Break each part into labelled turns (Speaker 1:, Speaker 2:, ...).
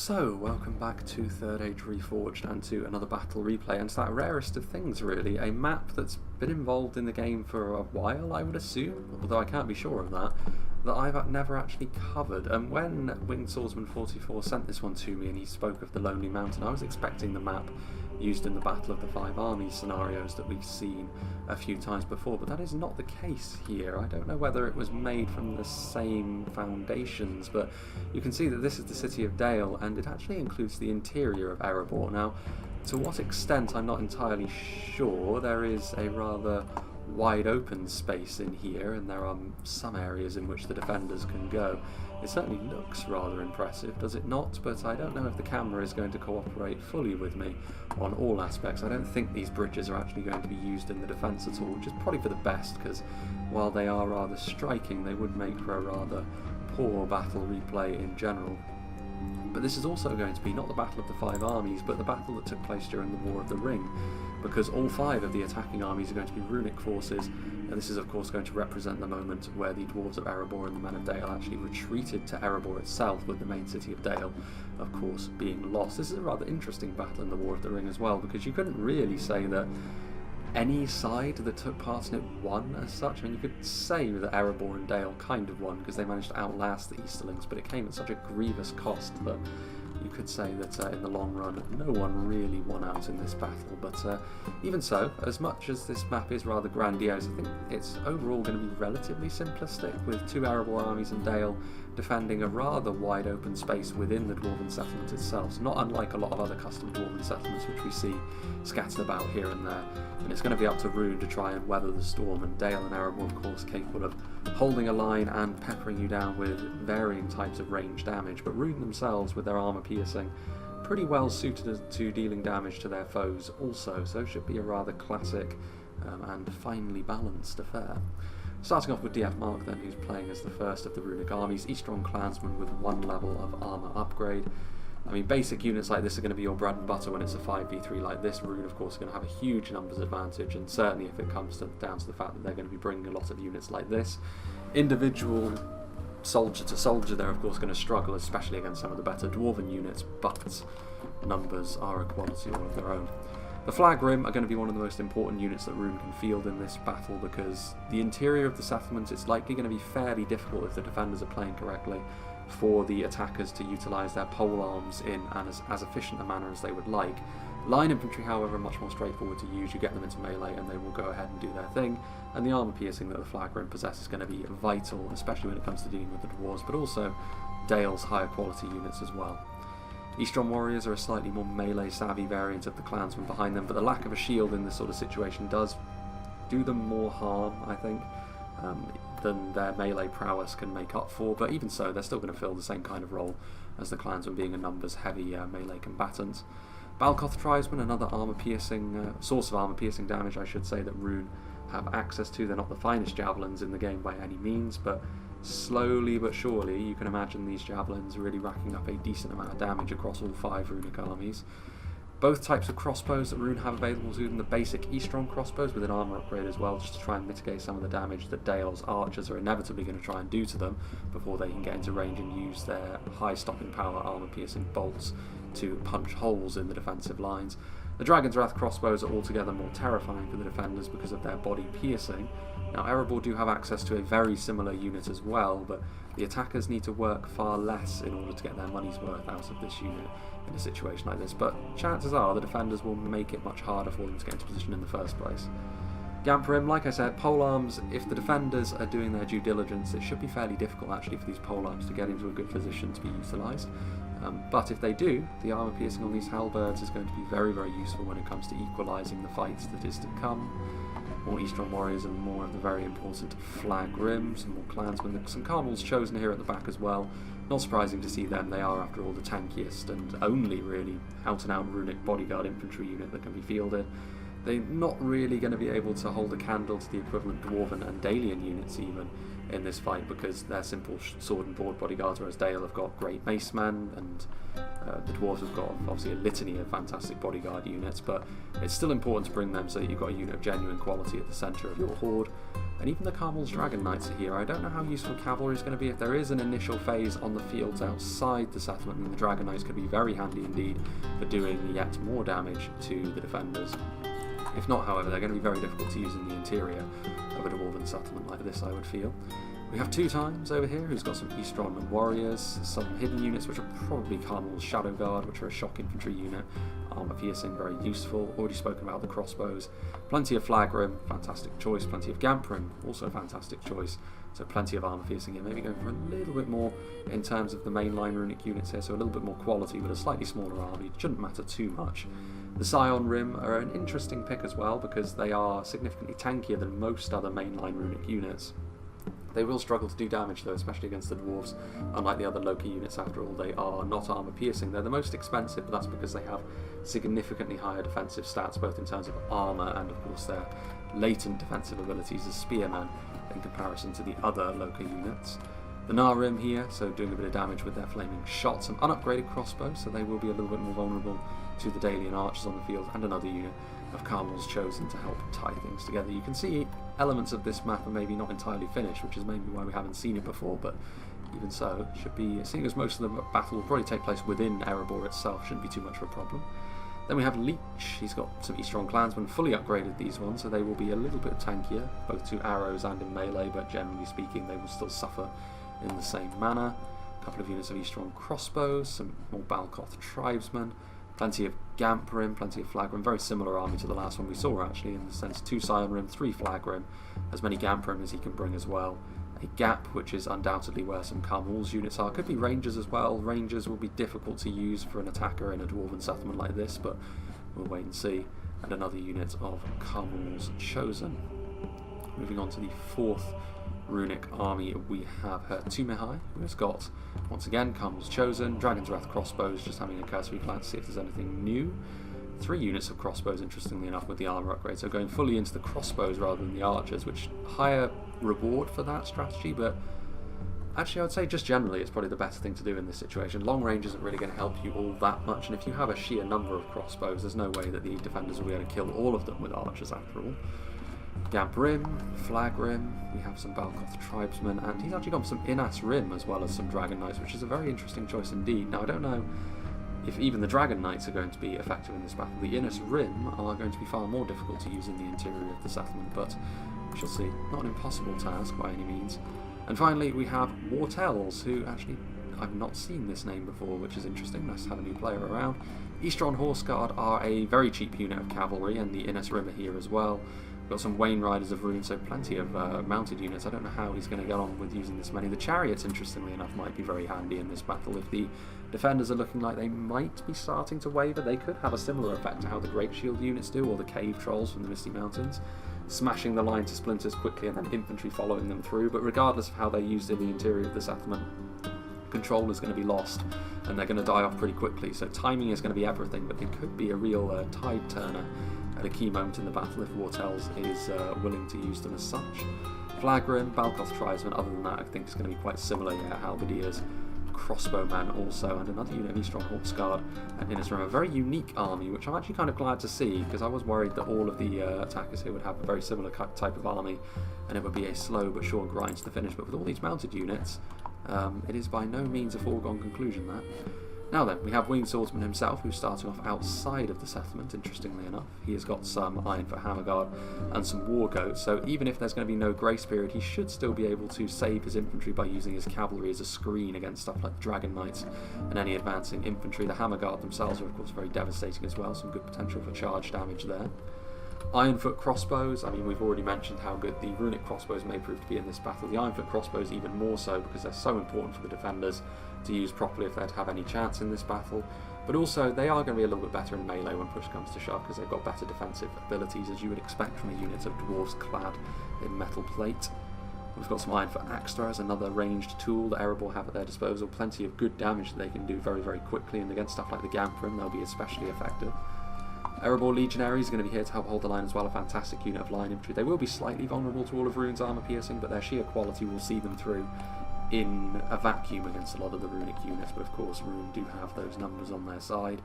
Speaker 1: So, welcome back to Third Age Reforged and to another battle replay, and to that rarest of things really, a map that's been involved in the game for a while, I would assume, although I can't be sure of that I've never actually covered. And when Winged Swordsman 44 sent this one to me and he spoke of the Lonely Mountain, I was expecting the map used in the Battle of the Five Armies scenarios that we've seen a few times before, but that is not the case here. I don't know whether it was made from the same foundations, but you can see that this is the city of Dale, and it actually includes the interior of Erebor. Now, to what extent I'm not entirely sure. There is a rather wide open space in here, and there are some areas in which the defenders can go. It certainly looks rather impressive, does it not? But I don't know if the camera is going to cooperate fully with me on all aspects. I don't think these bridges are actually going to be used in the defence at all, which is probably for the best, because while they are rather striking, they would make for a rather poor battle replay in general. But this is also going to be not the Battle of the Five Armies, but the battle that took place during the War of the Ring, because all five of the attacking armies are going to be runic forces, and this is of course going to represent the moment where the Dwarves of Erebor and the Men of Dale actually retreated to Erebor itself, with the main city of Dale, of course, being lost. This is a rather interesting battle in the War of the Ring as well, because you couldn't really say that any side that took part in it won as such. I mean, you could say that Erebor and Dale kind of won because they managed to outlast the Easterlings, but it came at such a grievous cost that you could say that in the long run no one really won out in this battle. But even so, as much as this map is rather grandiose, I think it's overall going to be relatively simplistic, with two Erebor armies and Dale defending a rather wide open space within the Dwarven settlement itself, so not unlike a lot of other custom Dwarven settlements which we see scattered about here and there. And it's going to be up to Rhun to try and weather the storm, and Dale and Erebor of course capable of holding a line and peppering you down with varying types of range damage, but Rhun themselves, with their armour piercing, pretty well suited to dealing damage to their foes also, so it should be a rather classic and finely balanced affair. Starting off with DF Mark then, who's playing as the first of the runic armies, each strong clansman with one level of armour upgrade. I mean, basic units like this are going to be your bread and butter when it's a 5v3 like this. Rhun, of course, are going to have a huge numbers advantage, and certainly if it comes down to the fact that they're going to be bringing a lot of units like this. Individual soldier to soldier, they're of course going to struggle, especially against some of the better Dwarven units, but numbers are a quality all of their own. The Flag Rim are going to be one of the most important units that Rhun can field in this battle, because the interior of the settlement is likely going to be fairly difficult if the defenders are playing correctly for the attackers to utilise their pole arms in as efficient a manner as they would like. Line infantry, however, are much more straightforward to use. You get them into melee and they will go ahead and do their thing, and the armour piercing that the Flag Rim possesses is going to be vital, especially when it comes to dealing with the Dwarves, but also Dale's higher quality units as well. Eastron Warriors are a slightly more melee-savvy variant of the clansmen behind them, but the lack of a shield in this sort of situation does do them more harm, I think, than their melee prowess can make up for, but even so, they're still going to fill the same kind of role as the clansmen, being a numbers-heavy melee combatant. Balcoth Tribesmen, another armour-piercing, source of armour-piercing damage, I should say, that Rhun have access to. They're not the finest javelins in the game by any means, but slowly but surely you can imagine these javelins really racking up a decent amount of damage across all five runic armies. Both types of crossbows that Rhun have available to them, the basic Eastron crossbows with an armour upgrade as well, just to try and mitigate some of the damage that Dale's archers are inevitably going to try and do to them before they can get into range and use their high stopping power armour piercing bolts to punch holes in the defensive lines. The Dragon's Wrath crossbows are altogether more terrifying for the defenders because of their body piercing. Now, Erebor do have access to a very similar unit as well, but the attackers need to work far less in order to get their money's worth out of this unit in a situation like this, but chances are the defenders will make it much harder for them to get into position in the first place. Gamperim, like I said, polearms, if the defenders are doing their due diligence, it should be fairly difficult actually for these polearms to get into a good position to be utilised. But if they do, the armour piercing on these halberds is going to be very, very useful when it comes to equalising the fights that is to come. More Eastron Warriors and more of the very important Flag Rim, some more clansmen, some Carnals chosen here at the back as well. Not surprising to see them, they are after all the tankiest and only really out-and-out runic bodyguard infantry unit that can be fielded. They're not really going to be able to hold a candle to the equivalent Dwarven and Dalian units even in this fight, because they're simple sword and board bodyguards, whereas Dale have got great macemen, and the Dwarves have got obviously a litany of fantastic bodyguard units, but it's still important to bring them so that you've got a unit of genuine quality at the centre of your horde. And even the Carmel's Dragon Knights are here. I don't know how useful cavalry is going to be. If there is an initial phase on the fields outside the settlement, then the Dragon Knights could be very handy indeed for doing yet more damage to the defenders. If not, however, they're going to be very difficult to use in the interior of a dwarven settlement like this, I would feel. We have 2 times over here who's got some Eastron warriors, some hidden units which are probably Carmel's Shadow Guard, which are a shock infantry unit, armor piercing, very useful. Already spoken about the crossbows. Plenty of Flagrim, fantastic choice. Plenty of Gamprim, also a fantastic choice. So plenty of armor piercing here. Maybe going for a little bit more in terms of the mainline runic units here, so a little bit more quality but a slightly smaller army. It shouldn't matter too much. The Scion Rim are an interesting pick as well because they are significantly tankier than most other mainline runic units. They will struggle to do damage though, especially against the dwarves. Unlike the other Loki units, after all, they are not armor piercing. They're the most expensive, but that's because they have significantly higher defensive stats, both in terms of armor and of course their latent defensive abilities as spearmen in comparison to the other Loki units. The Narim here, so doing a bit of damage with their flaming shots, some unupgraded crossbows, so they will be a little bit more vulnerable to the Dailian archers on the field, and another unit of Carmel's chosen to help tie things together. You can see elements of this map are maybe not entirely finished, which is maybe why we haven't seen it before, but even so, it should be, seeing as most of the battle will probably take place within Erebor itself, shouldn't be too much of a problem. Then we have Leech. He's got some Eastron clansmen, fully upgraded these ones, so they will be a little bit tankier, both to arrows and in melee, but generally speaking they will still suffer in the same manner. A couple of units of Eastron crossbows, some more Balkoth tribesmen, plenty of Gamprim, plenty of Flagrim, very similar army to the last one we saw actually, in the sense 2 Scion Rim, 3 Flagrim, as many Gamprim as he can bring as well. A Gap, which is undoubtedly where some Carmel's units are. Could be Rangers as well. Rangers will be difficult to use for an attacker in a dwarven settlement like this, but we'll wait and see. And another unit of Carmel's Chosen. Moving on to the 4th runic army, we have her Tumehai, who has got, once again, Carmel's Chosen, Dragon's Wrath crossbows, just having a cursory glance to see if there's anything new. 3 units of crossbows, interestingly enough, with the armour upgrade, so going fully into the crossbows rather than the archers, which higher reward for that strategy, but actually I would say just generally it's probably the better thing to do in this situation. Long range isn't really going to help you all that much, and if you have a sheer number of crossbows, there's no way that the defenders will be able to kill all of them with archers after all. Gamprim, Flagrim, we have some Balkoth tribesmen, and he's actually got some Inas Rim as well as some Dragon Knights, which is a very interesting choice indeed. Now I don't know if even the Dragon Knights are going to be effective in this battle. The Inas Rim are going to be far more difficult to use in the interior of the settlement, but we shall see. Not an impossible task by any means. And finally we have Wartels, who actually I've not seen this name before, which is interesting. Nice to have a new player around. Eastron Horse Guard are a very cheap unit of cavalry, and the Inas Rim are here as well. We've got some Wain Riders of Rhun, so plenty of mounted units. I don't know how he's going to get on with using this many. The Chariots, interestingly enough, might be very handy in this battle. If the defenders are looking like they might be starting to waver, they could have a similar effect to how the Great Shield units do, or the Cave Trolls from the Misty Mountains, smashing the line to splinters quickly and then infantry following them through. But regardless of how they're used in the interior of the settlement, control is going to be lost and they're going to die off pretty quickly, so timing is going to be everything, but it could be a real tide turner at a key moment in the battle if Wartels is willing to use them as such. Flagrim, Balkoth tribesmen, other than that I think it's going to be quite similar. Yeah, Halberdiers, crossbowman also, and another unit of Eastron Horse Guard and Inas Rim. A very unique army, which I'm actually kind of glad to see, because I was worried that all of the attackers here would have a very similar type of army and it would be a slow but sure grind to the finish, but with all these mounted units it is by no means a foregone conclusion that. Now then, we have Winged Swordsman himself, who's starting off outside of the settlement, interestingly enough. He has got some Iron for Hammer Guard and some War Goats, so even if there's going to be no grace period, he should still be able to save his infantry by using his cavalry as a screen against stuff like Dragon Knights and any advancing infantry. The Hammer Guard themselves are of course very devastating as well, some good potential for charge damage there. Ironfoot crossbows, I mean we've already mentioned how good the runic crossbows may prove to be in this battle. The Ironfoot crossbows even more so because they're so important for the defenders to use properly if they're to have any chance in this battle, but also they are going to be a little bit better in melee when push comes to shove because they've got better defensive abilities, as you would expect from a unit of dwarves clad in metal plate. We've got some Iron for Axe Throwers, another ranged tool that Erebor have at their disposal. Plenty of good damage that they can do very, very quickly, and against stuff like the Gamprim they'll be especially effective. Erebor Legionaries are going to be here to help hold the line as well, a fantastic unit of line infantry. They will be slightly vulnerable to all of Rhune's armour piercing, but their sheer quality will see them through in a vacuum against a lot of the runic units, but of course Rhun do have those numbers on their side.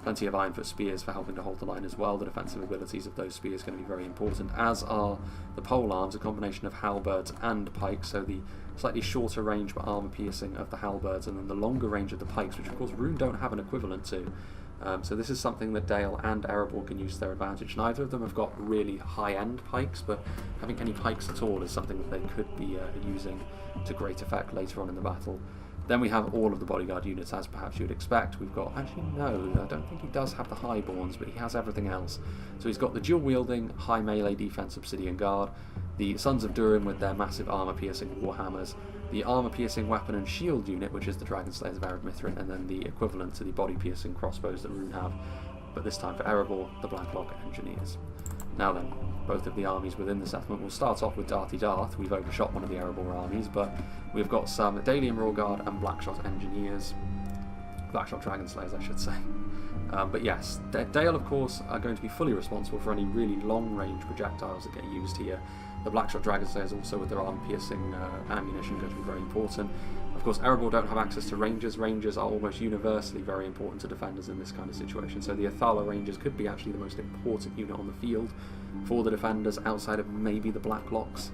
Speaker 1: Plenty of Ironfoot spears for helping to hold the line as well. The defensive abilities of those spears are going to be very important, as are the polearms, a combination of halberds and pikes, so the slightly shorter range but armour piercing of the halberds, and then the longer range of the pikes, which of course Rhun don't have an equivalent to. So this is something that Dale and Erebor can use to their advantage. Neither of them have got really high-end pikes, but having any pikes at all is something that they could be using to great effect later on in the battle. Then we have all of the bodyguard units, as perhaps you'd expect. We've got, actually no, I don't think he does have the highborns, but he has everything else. So he's got the dual-wielding, high melee defense Obsidian Guard, the Sons of Durin with their massive armour-piercing warhammers, the armour-piercing weapon and shield unit, which is the Dragon Slayers of Ered Mithrin, and then the equivalent to the body-piercing crossbows that Rhun have, but this time for Erebor, the Blacklock Engineers. Now then, both of the armies within the settlement will start off with Darthy Darth. We've overshot one of the Erebor armies, but we've got some Dalian Roarguard and Blackshot Engineers. Blackshot Dragon Slayers, I should say. But yes, Dale, of course, are going to be fully responsible for any really long-range projectiles that get used here. The Blackshot Dragon Slayers also with their arm-piercing ammunition going to be very important. Of course, Erebor don't have access to Rangers. Rangers are almost universally very important to defenders in this kind of situation, so the Athala Rangers could be actually the most important unit on the field for the defenders, outside of maybe the Blacklocks.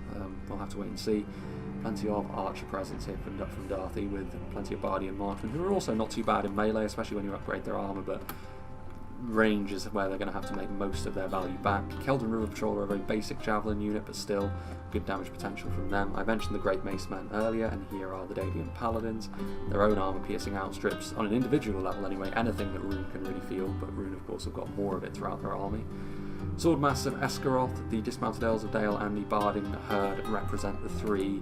Speaker 1: We'll have to wait and see. Plenty of archer presence here from Darthy, with plenty of Bardian and Marksmen, who are also not too bad in melee, especially when you upgrade their armour, but range is where they're going to have to make most of their value back. Keldon River Patrol are a very basic javelin unit, but still good damage potential from them. I mentioned the Great Mace Men earlier, and here are the Dalian Paladins. Their own armour-piercing outstrips, on an individual level anyway, anything that Rhun can really feel, but Rhun of course have got more of it throughout their army. Swordmasters of Esgaroth, the Dismounted Earls of Dale, and the Barding Herd represent the three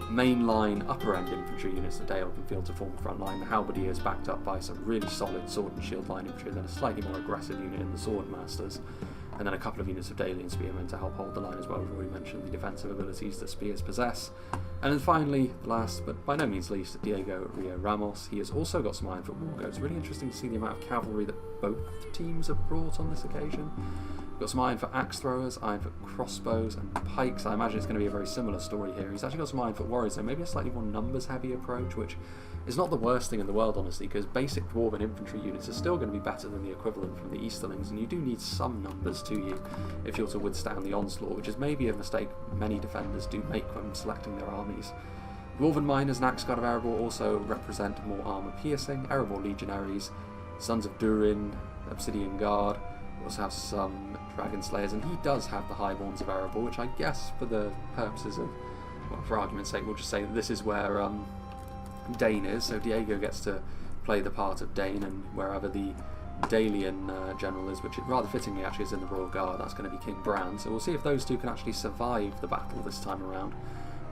Speaker 1: mainline upper-end infantry units that Dale can field to form the front line. The Halberdiers backed up by some really solid sword and shield line infantry, and then a slightly more aggressive unit in the Swordmasters, and then a couple of units of Dalian Spearmen to help hold the line as well. We've already mentioned the defensive abilities that spears possess. And then finally, last but by no means least, Diego Rio Ramos. He has also got some Ironfoot Wargoats. Really interesting to see the amount of cavalry that both teams have brought on this occasion. Got some Ironfoot axe throwers, Ironfoot crossbows and pikes. I imagine it's going to be a very similar story here. He's actually got some Ironfoot warriors, so maybe a slightly more numbers heavy approach, which is not the worst thing in the world, honestly, because basic dwarven infantry units are still going to be better than the equivalent from the Easterlings, and you do need some numbers to you if you're to withstand the onslaught, which is maybe a mistake many defenders do make when selecting their armies. Dwarven Miners and Axe Guard of Erebor also represent more armour piercing. Erebor Legionaries, Sons of Durin, Obsidian Guard. We also have some Dragon Slayers, and he does have the Highborns of Erebor, which I guess for the purposes of, well, for argument's sake, we'll just say that this is where DAIN is, so Diego gets to play the part of DAIN, and wherever the Dalian general is, which rather fittingly actually is in the Royal Guard, that's going to be King Bran. So we'll see if those two can actually survive the battle this time around,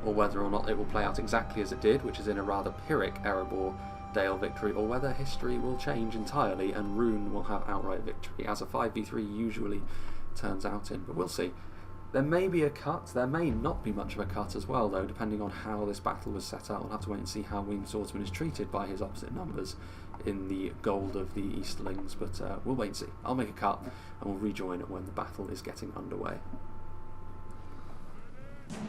Speaker 1: or whether or not it will play out exactly as it did, which is in a rather Pyrrhic Erebor Dale victory, or whether history will change entirely and Rhun will have outright victory, as a 5v3 usually turns out in, but we'll see. There may be a cut, there may not be much of a cut as well though, depending on how this battle was set out. We'll have to wait and see how Winged Swordsman is treated by his opposite numbers in the gold of the Easterlings, but we'll wait and see. I'll make a cut and we'll rejoin when the battle is getting underway.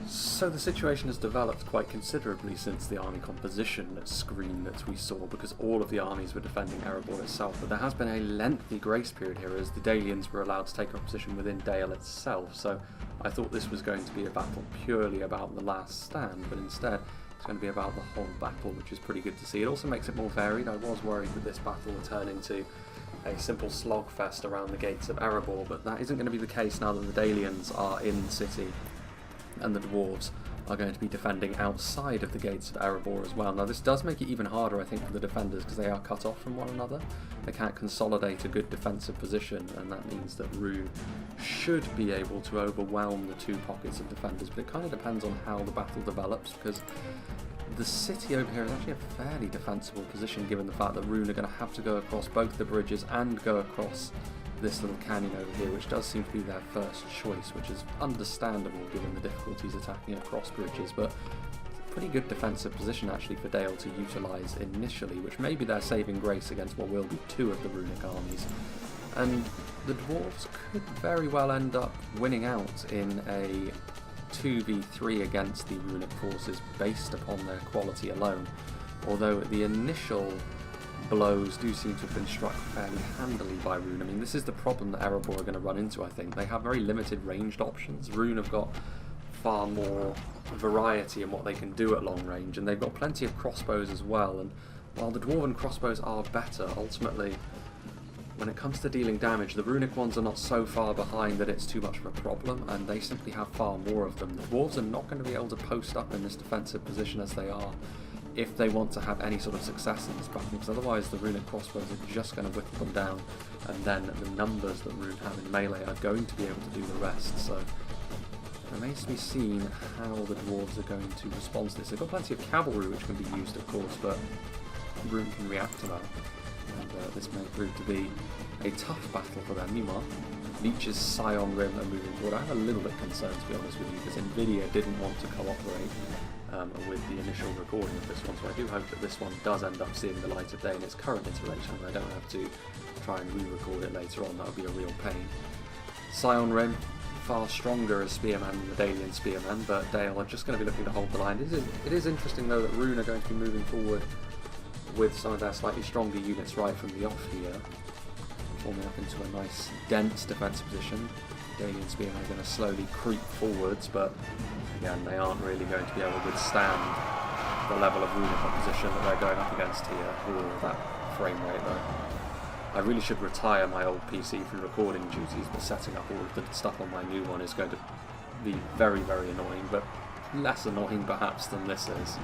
Speaker 1: So the situation has developed quite considerably since the army composition screen that we saw, because all of the armies were defending Erebor itself, but there has been a lengthy grace period here as the Dalians were allowed to take up position within Dale itself, so I thought this was going to be a battle purely about the last stand, but instead it's going to be about the whole battle, which is pretty good to see. It also makes it more varied. I was worried that this battle would turn into a simple slogfest around the gates of Erebor, but that isn't going to be the case now that the Dalians are in the city and the dwarves are going to be defending outside of the gates of Erebor as well. Now this does make it even harder, I think, for the defenders, because they are cut off from one another. They can't consolidate a good defensive position, and that means that Rhun should be able to overwhelm the two pockets of defenders, but it kind of depends on how the battle develops, because the city over here is actually a fairly defensible position given the fact that Rhun are going to have to go across both the bridges and go across this little canyon over here, which does seem to be their first choice, which is understandable given the difficulties attacking across bridges, but pretty good defensive position actually for Dale to utilise initially, which may be their saving grace against what will be two of the runic armies. And the dwarves could very well end up winning out in a 2v3 against the runic forces based upon their quality alone, although the initial blows do seem to have been struck fairly handily by Rhun. I mean, this is the problem that Erebor are going to run into, I think. They have very limited ranged options. Rhun have got far more variety in what they can do at long range, and they've got plenty of crossbows as well. And while the Dwarven crossbows are better, ultimately, when it comes to dealing damage, the runic ones are not so far behind that it's too much of a problem, and they simply have far more of them. The dwarves are not going to be able to post up in this defensive position as they are if they want to have any sort of success in this battle, because otherwise the runic crossbows are just going to whittle them down, and then the numbers that Rhun have in melee are going to be able to do the rest. So it remains to be seen how the dwarves are going to respond to this. They've got plenty of cavalry which can be used, of course, but Rhun can react to that. And this may prove to be a tough battle for them. Meanwhile, Leech's Scion Rim are moving forward. I'm a little bit concerned, to be honest with you, because Nvidia didn't want to cooperate with the initial recording of this one, so I do hope that this one does end up seeing the light of day in its current iteration, and I don't have to try and re-record it later on. That would be a real pain. Scion Rim, far stronger as spearmen than the Dalian spearmen, but Dale are just going to be looking to hold the line. It is interesting, though, that Rhun are going to be moving forward with some of their slightly stronger units right from the off here, forming up into a nice dense defensive position. Dalian spearmen are going to slowly creep forwards, but again, they aren't really going to be able to withstand the level of runic opposition that they're going up against here. Ooh, that frame rate though. I really should retire my old PC from recording duties, but setting up all of the stuff on my new one is going to be very, very annoying, but less annoying perhaps than this is.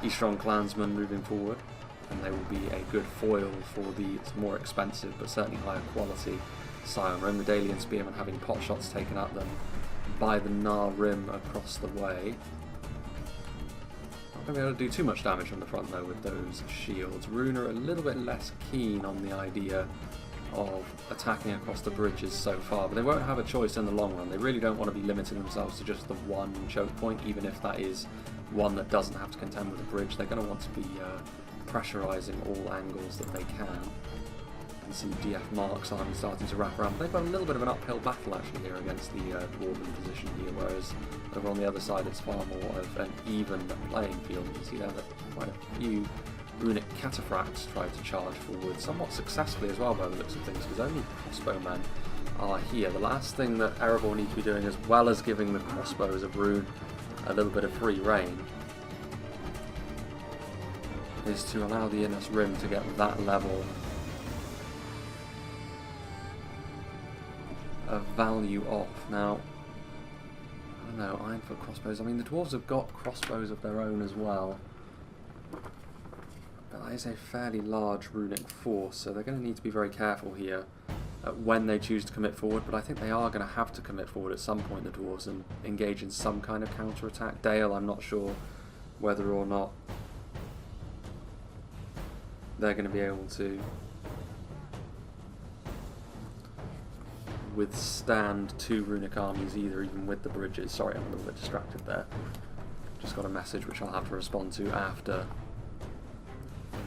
Speaker 1: Eastron Clansmen moving forward, and they will be a good foil for the more expensive but certainly higher quality Scion Rim. The Dalian Spearmen having pot shots taken at them by the Nar Rim across the way. Not going to be able to do too much damage on the front though with those shields. Rhun are a little bit less keen on the idea of attacking across the bridges so far, but they won't have a choice in the long run. They really don't want to be limiting themselves to just the one choke point, even if that is one that doesn't have to contend with a bridge. They're going to want to be pressurising all angles that they can. You can see DF Mark's army starting to wrap around. They've got a little bit of an uphill battle actually here against the Dwarven position here, whereas over on the other side it's far more of an even playing field. You can see there that quite a few runic cataphracts tried to charge forward, somewhat successfully as well by the looks of things, because only crossbowmen are here. The last thing that Erebor need to be doing, as well as giving the crossbows of Rhun a little bit of free rein, is to allow the Innis Rim to get that level of value off. Now, I don't know, Ironfoot crossbows, I mean the dwarves have got crossbows of their own as well, but that is a fairly large runic force, so they're going to need to be very careful here when they choose to commit forward, but I think they are going to have to commit forward at some point, the dwarves, and engage in some kind of counter-attack. Dale, I'm not sure whether or not they're going to be able to withstand two runic armies either, even with the bridges. Sorry, I'm a little bit distracted there. Just got a message which I'll have to respond to after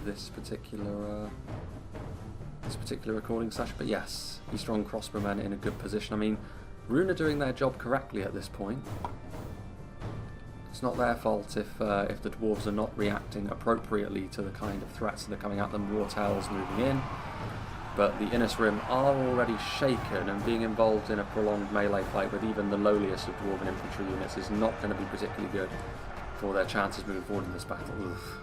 Speaker 1: this particular recording session. But yes, Eastron crossbowmen in a good position. I mean, Rhun are doing their job correctly at this point. It's not their fault if the dwarves are not reacting appropriately to the kind of threats that are coming at them. Wartels moving in, but the Innis Rim are already shaken, and being involved in a prolonged melee fight with even the lowliest of dwarven infantry units is not going to be particularly good for their chances moving forward in this battle. Oof.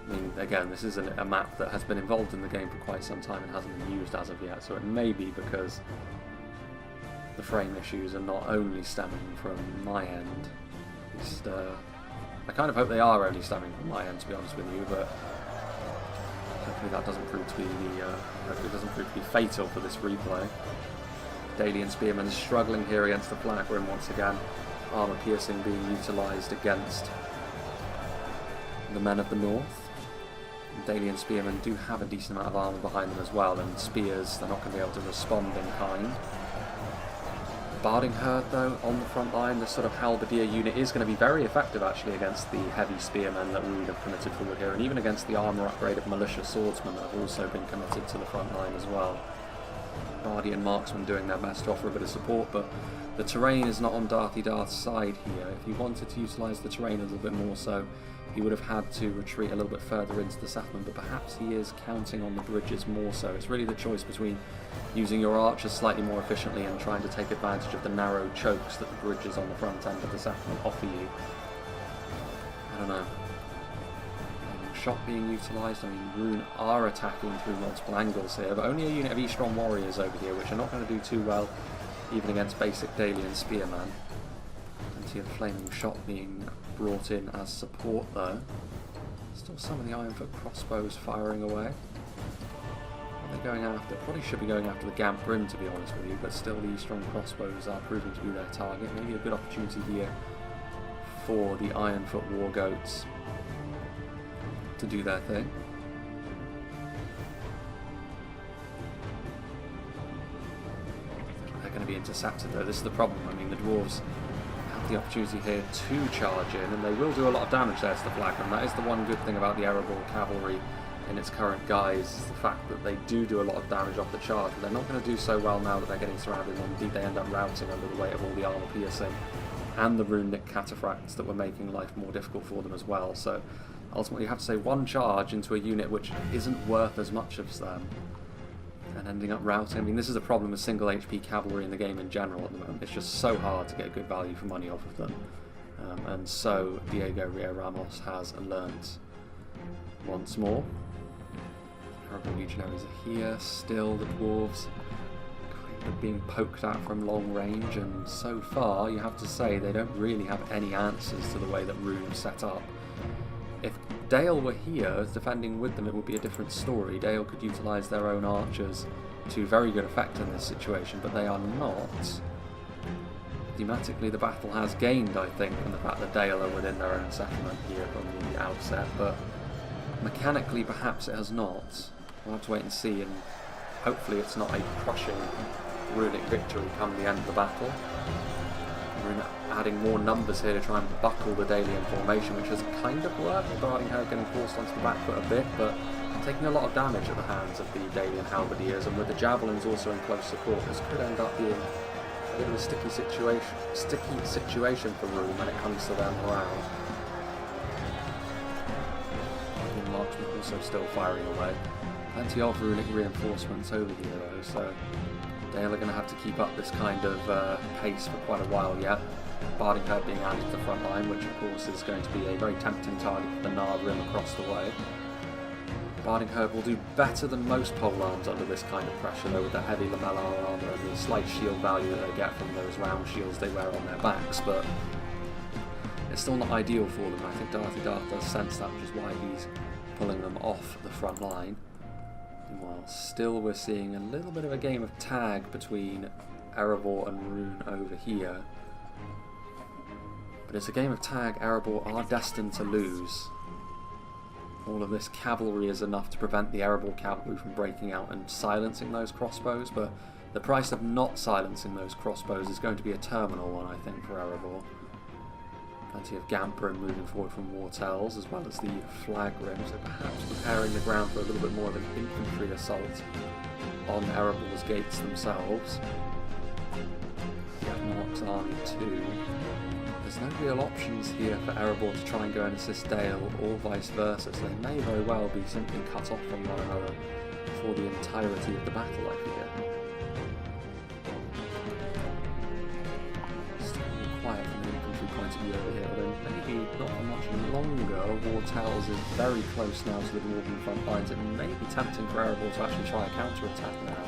Speaker 1: I mean, again, this is a map that has been involved in the game for quite some time and hasn't been used as of yet, so it may be because the frame issues are not only stemming from my end. I kind of hope they are only stemming from my end, to be honest with you, but hopefully that doesn't prove to be fatal for this replay. Dalian Spearmen struggling here against the Flag Rim once again. Armour piercing being utilised against the men of the north. Dalian Spearmen do have a decent amount of armour behind them as well, and spears, they're not going to be able to respond in kind. Barding Herd though, on the front line, this sort of halberdier unit is going to be very effective actually against the heavy spearmen that Rhun have committed forward here, and even against the armour upgrade of militia swordsmen that have also been committed to the front line as well. Bardi and Marksman doing their best to offer a bit of support, but the terrain is not on Darthy Darth's side here. If he wanted to utilise the terrain a little bit more so, he would have had to retreat a little bit further into the settlement, but perhaps he is counting on the bridges more so. It's really the choice between using your archers slightly more efficiently and trying to take advantage of the narrow chokes that the bridges on the front end of the settlement offer you. I don't know. Shot being utilised. I mean, Rhun are attacking through multiple angles here, but only a unit of E-Strong warriors over here, which are not going to do too well even against basic Dailian spearmen. Plenty of flaming shot being brought in as support though. Still some of the Ironfoot crossbows firing away. What are they going after? Probably should be going after the Gamp Brim, to be honest with you, but still the E-Strong crossbows are proving to be their target. Maybe a good opportunity here for the Ironfoot Wargoats to do their thing. They're going to be intercepted though. This is the problem. I mean, the dwarves have the opportunity here to charge in, and they will do a lot of damage there to the flagman. That is the one good thing about the Erebor cavalry in its current guise, is the fact that they do a lot of damage off the charge, but they're not going to do so well now that they're getting surrounded, and indeed they end up routing under the weight of all the armour piercing and the runic cataphracts that were making life more difficult for them as well. So ultimately you have to say one charge into a unit which isn't worth as much as them, and ending up routing. I mean, this is a problem with single HP cavalry in the game in general at the moment. It's just so hard to get good value for money off of them. And so Diego Rio Ramos has learnt once more. Terrible legionaries are here, still the dwarves kind of being poked at from long range, and so far you have to say they don't really have any answers to the way that Rhun is set up. If Dale were here defending with them, it would be a different story. Dale could utilise their own archers to very good effect in this situation, but they are not. Thematically, the battle has gained, I think, from the fact that Dale are within their own settlement here from the outset, but mechanically perhaps it has not. We'll have to wait and see, and hopefully it's not a crushing runic victory come the end of the battle. We're adding more numbers here to try and buckle the Dailian formation, which has kind of worked, regarding her getting forced onto the back foot a bit, but taking a lot of damage at the hands of the Dailian halberdiers, and with the javelins also in close support, this could end up being a bit of a sticky situation for Rhun when it comes to their morale. The marksmen also still firing away. Plenty of runic reinforcements over here though, so Dale are going to have to keep up this kind of pace for quite a while yet. Bodyguard being added to the front line, which of course is going to be a very tempting target for the Nar Rim across the way. Bodyguard will do better than most polearms under this kind of pressure though, with the heavy lamellar armour and the slight shield value that they get from those round shields they wear on their backs, but it's still not ideal for them. I think Darthy Darth does sense that, which is why he's pulling them off the front line. Meanwhile, still we're seeing a little bit of a game of tag between Erebor and Rhun over here. But it's a game of tag Erebor are destined to lose. All of this cavalry is enough to prevent the Erebor cavalry from breaking out and silencing those crossbows, but the price of not silencing those crossbows is going to be a terminal one, I think, for Erebor. Plenty of Gamprin moving forward from Wartels, as well as the flag rim, so perhaps preparing the ground for a little bit more of an infantry assault on Erebor's gates themselves. Mark's army too. There's no real options here for Erebor to try and go and assist Dale, or vice versa, so they may very well be simply cut off from one another for the entirety of the battle, I fear. Quiet from the infantry point of view over here, although maybe not for much longer. Wartels is very close now to the dwarven front lines. It may be tempting for Erebor to actually try a counter-attack now.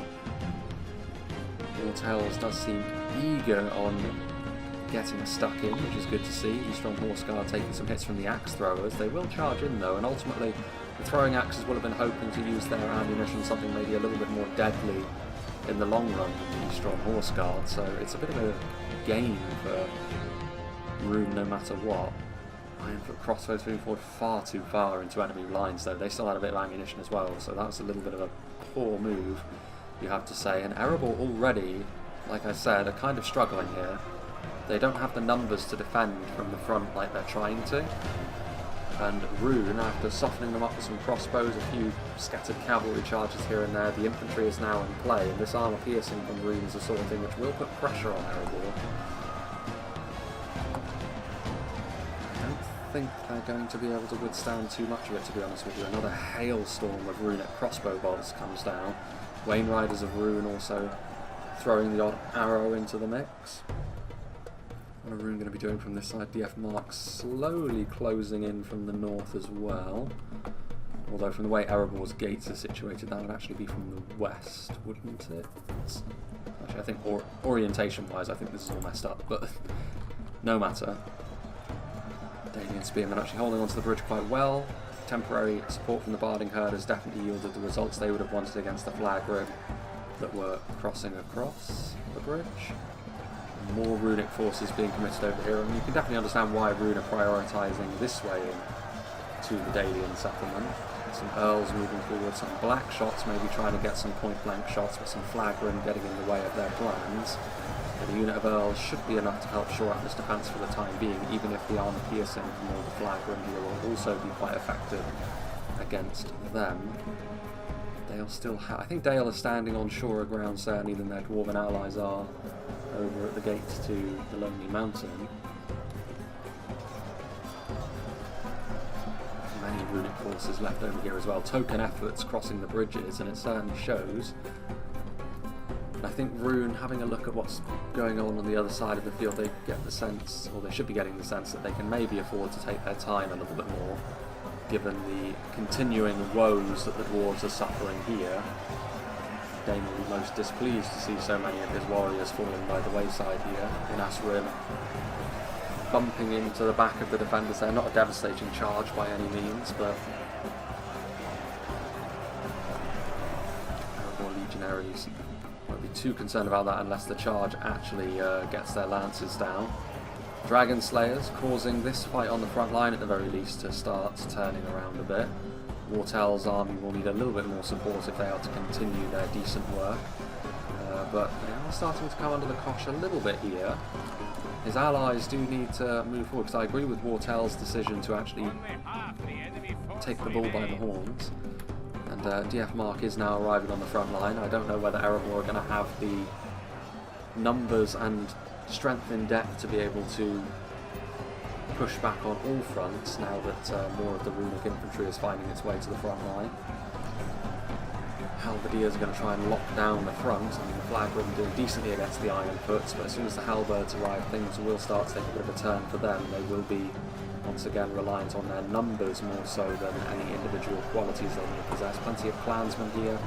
Speaker 1: Wartels does seem eager on getting stuck in, which is good to see. E-Strong Horse Guard taking some hits from the axe throwers. They will charge in though, and ultimately the throwing axes will have been hoping to use their ammunition something maybe a little bit more deadly in the long run than the E-Strong Horse Guard, so it's a bit of a gain for Rhun no matter what. Ironfoot crossbows moving forward far too far into enemy lines though. They still had a bit of ammunition as well, so that was a little bit of a poor move, you have to say. And Erebor already, like I said, are kind of struggling here. They don't have the numbers to defend from the front like they're trying to. And Rhun, after softening them up with some crossbows, a few scattered cavalry charges here and there, the infantry is now in play, and this armour piercing from Rhun is the sort of thing which will put pressure on Erebor. I don't think they're going to be able to withstand too much of it, to be honest with you. Another hailstorm of runic crossbow bolts comes down. Wain Riders of Rhun also throwing the odd arrow into the mix. What are Rhun going to be doing from this side? DF Mark slowly closing in from the north as well. Although from the way Erebor's gates are situated, that would actually be from the west, wouldn't it? Actually, I think orientation-wise, I think this is all messed up, but no matter. Dalian Spearmen actually holding onto the bridge quite well. Temporary support from the Barding Herd has definitely yielded the results they would have wanted against the flag rim that were crossing across the bridge. More runic forces being committed over here, and you can definitely understand why Rhun are prioritising this way in to the Dalian settlement. Some Earls moving forward, some black shots maybe trying to get some point-blank shots, but some flag rim getting in the way of their plans. But a unit of Earls should be enough to help shore up this defence for the time being, even if the armour piercing from all the flag rim here will also be quite effective against them. Dale still I think Dale is standing on surer ground certainly than their dwarven allies are over at the gates to the Lonely Mountain. Many runic forces left over here as well. Token efforts crossing the bridges, and it certainly shows. And I think Rhun, having a look at what's going on the other side of the field, they get the sense, or they should be getting the sense, that they can maybe afford to take their time a little bit more, given the continuing woes that the dwarves are suffering here. Dain will be most displeased to see so many of his warriors falling by the wayside here in Asrim, bumping into the back of the defenders there. Not a devastating charge by any means, but more legionaries won't be too concerned about that unless the charge actually gets their lances down. Dragon Slayers causing this fight on the front line at the very least to start turning around a bit. Wartel's army will need a little bit more support if they are to continue their decent work, but they are starting to come under the cosh a little bit here. His allies do need to move forward, because I agree with Wartel's decision to actually take the bull by the horns. And DF Mark is now arriving on the front line. I don't know whether Erebor are going to have the numbers and strength in depth to be able to push back on all fronts now that more of the runic infantry is finding its way to the front line. Halberdiers are going to try and lock down the front. I mean, the flag rim doing decently against the Iron Foots, but as soon as the halberds arrive, things will start to take a bit of a turn for them. They will be once again reliant on their numbers more so than any individual qualities they may possess. Plenty of clansmen here.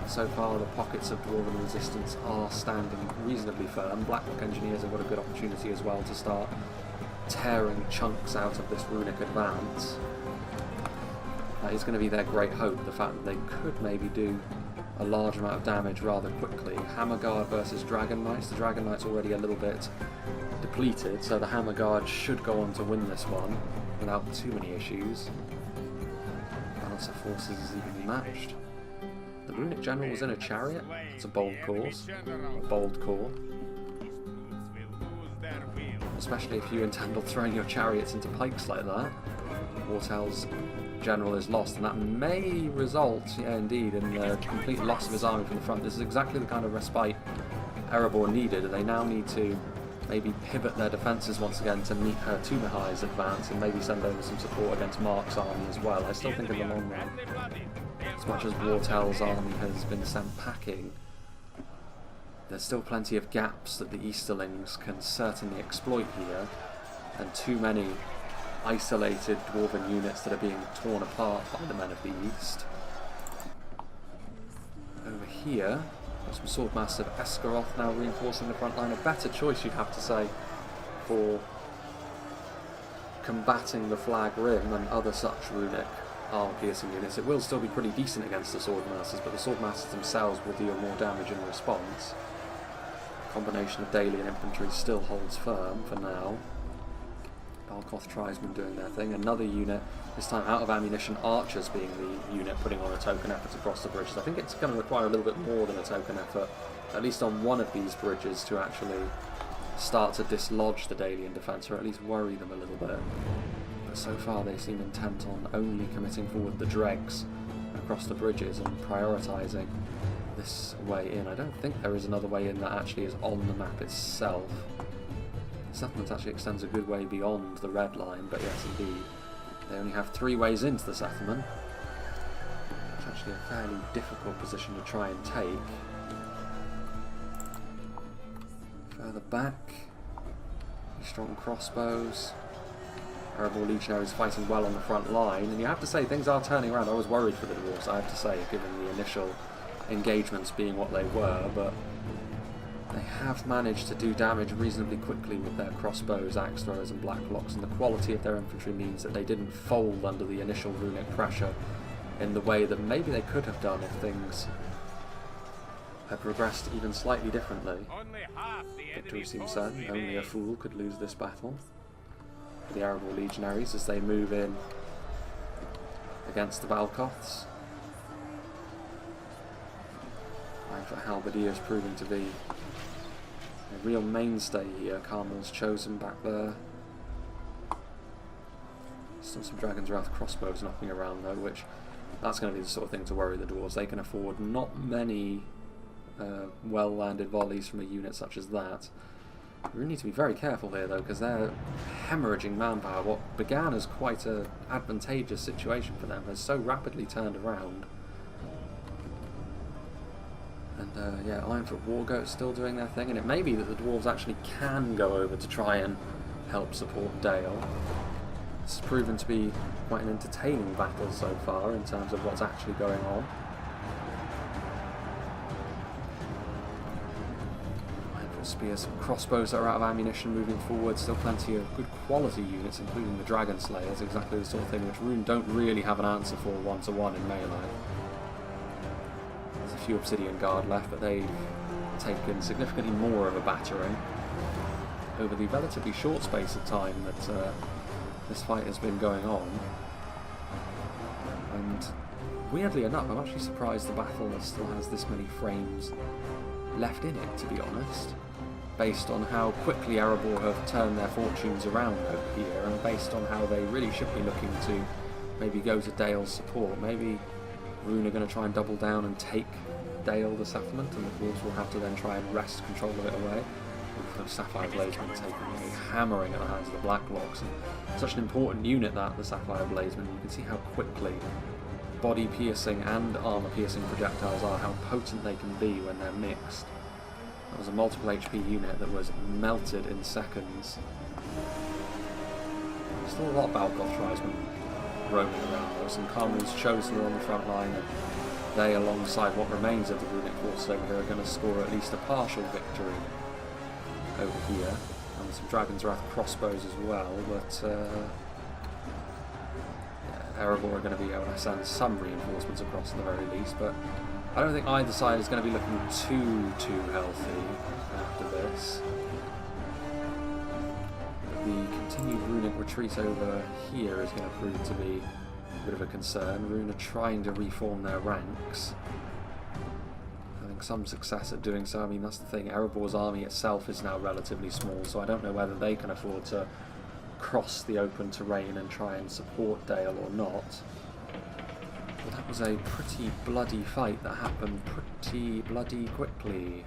Speaker 1: So far the pockets of dwarven resistance are standing reasonably firm. Blackrock Engineers have got a good opportunity as well to start tearing chunks out of this runic advance. That is going to be their great hope, the fact that they could maybe do a large amount of damage rather quickly. Hammerguard versus Dragon Knights. The Dragon Knights already a little bit depleted, so the Hammerguard should go on to win this one without too many issues. Balance of forces is evenly matched. The Runic General was in a chariot. It's a bold course. A bold call. Especially if you intend on throwing your chariots into pikes like that. Wartel's general is lost, and that may result, yeah indeed, in the complete loss of his army from the front. This is exactly the kind of respite Erebor needed, and they now need to maybe pivot their defences once again to meet her Tumihai's advance and maybe send over some support against Mark's army as well. I still think in the long run, as much as Wartel's army has been sent packing, there's still plenty of gaps that the Easterlings can certainly exploit here, and too many isolated dwarven units that are being torn apart by the men of the East. Over here, got some Swordmasters of Esgaroth now reinforcing the front line. A better choice, you'd have to say, for combating the flag rim and other such runic armor-piercing units. It will still be pretty decent against the Swordmasters, but the Swordmasters themselves will deal more damage in response. A combination of Dalian infantry still holds firm for now. Balkoth Tribesmen doing their thing. Another unit, this time out of ammunition, archers being the unit putting on a token effort across the bridges. I think it's going to require a little bit more than a token effort, at least on one of these bridges, to actually start to dislodge the Dalian defence, or at least worry them a little bit. But so far they seem intent on only committing forward the dregs across the bridges and prioritising this way in. I don't think there is another way in that actually is on the map itself. The settlement actually extends a good way beyond the red line, but yes indeed. They only have 3 ways into the settlement. It's actually a fairly difficult position to try and take. Further back, strong crossbows. Erebor legionaries fighting well on the front line, and you have to say things are turning around. I was worried for the dwarves, I have to say, given the initial engagements being what they were, but they have managed to do damage reasonably quickly with their crossbows, axe throwers and blacklocks, and the quality of their infantry means that they didn't fold under the initial runic pressure in the way that maybe they could have done if things had progressed even slightly differently. Victory seems certain. Only a fool could lose this battle. For the Erebor legionaries as they move in against the Balcoths. 9-foot halberdiers proving to be a real mainstay here. Carmel's chosen back there. Still some Dragon's Wrath crossbows knocking around though, which that's going to be the sort of thing to worry the dwarves. They can afford not many well-landed volleys from a unit such as that. We really need to be very careful here though, because they're hemorrhaging manpower. What began as quite an advantageous situation for them has so rapidly turned around. And yeah, Ironfoot Wargoats still doing their thing, and it may be that the dwarves actually can go over to try and help support Dale. It's proven to be quite an entertaining battle so far in terms of what's actually going on. Spears and crossbows that are out of ammunition moving forward. Still plenty of good quality units, including the Dragon Slayers, exactly the sort of thing which Rhun don't really have an answer for one-to-one in melee. There's a few Obsidian Guard left, but they've taken significantly more of a battering over the relatively short space of time that this fight has been going on. And weirdly enough, I'm actually surprised the battle still has this many frames left in it, to be honest, based on how quickly Erebor have turned their fortunes around over here, and based on how they really should be looking to maybe go to Dale's support. Maybe Rhun are going to try and double down and take Dale, the settlement, and the dwarves will have to then try and wrest control of it away. With the Sapphire Bladesmen taking a hammering at the hands of the Blacklocks, and such an important unit that, the Sapphire Bladesmen. You can see how quickly body piercing and armor piercing projectiles are, how potent they can be when they're mixed. That was a multiple HP unit that was melted in seconds. Still a lot of Balcoth tribesmen roaming around though. Some Carmel's chosen on the front line, and they, alongside what remains of the runic forces over here, are going to score at least a partial victory over here. And some Dragon's Wrath crossbows as well, but Erebor are going to be able to send some reinforcements across at the very least, but I don't think either side is going to be looking too healthy after this. But the continued runic retreat over here is going to prove to be a bit of a concern. Rhun are trying to reform their ranks, having some success at doing so. I mean, that's the thing, Erebor's army itself is now relatively small, so I don't know whether they can afford to cross the open terrain and try and support Dale or not. But that was a pretty bloody fight that happened pretty bloody quickly.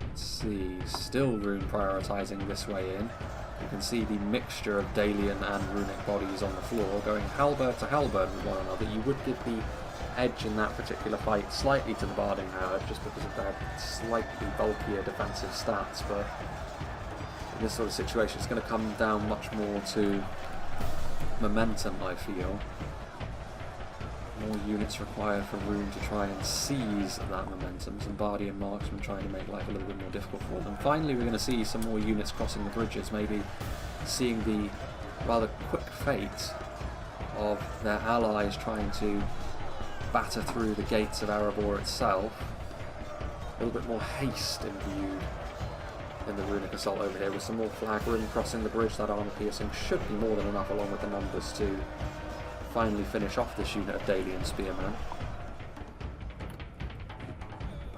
Speaker 1: Let's see, still Rhun prioritising this way in. You can see the mixture of Dalian and runic bodies on the floor, going halberd to halberd with one another. You would give the edge in that particular fight slightly to the Barding Howard, just because of their slightly bulkier defensive stats, but in this sort of situation it's going to come down much more to momentum, I feel. More units required for Rhun to try and seize that momentum. Some Bardian marksmen trying to make life a little bit more difficult for them. Finally we're going to see some more units crossing the bridges, maybe seeing the rather quick fate of their allies trying to batter through the gates of Erebor itself. A little bit more haste imbued in the runic assault over here, with some more flagrim crossing the bridge. That armor piercing should be more than enough, along with the numbers, to finally finish off this unit of Dalian spearmen.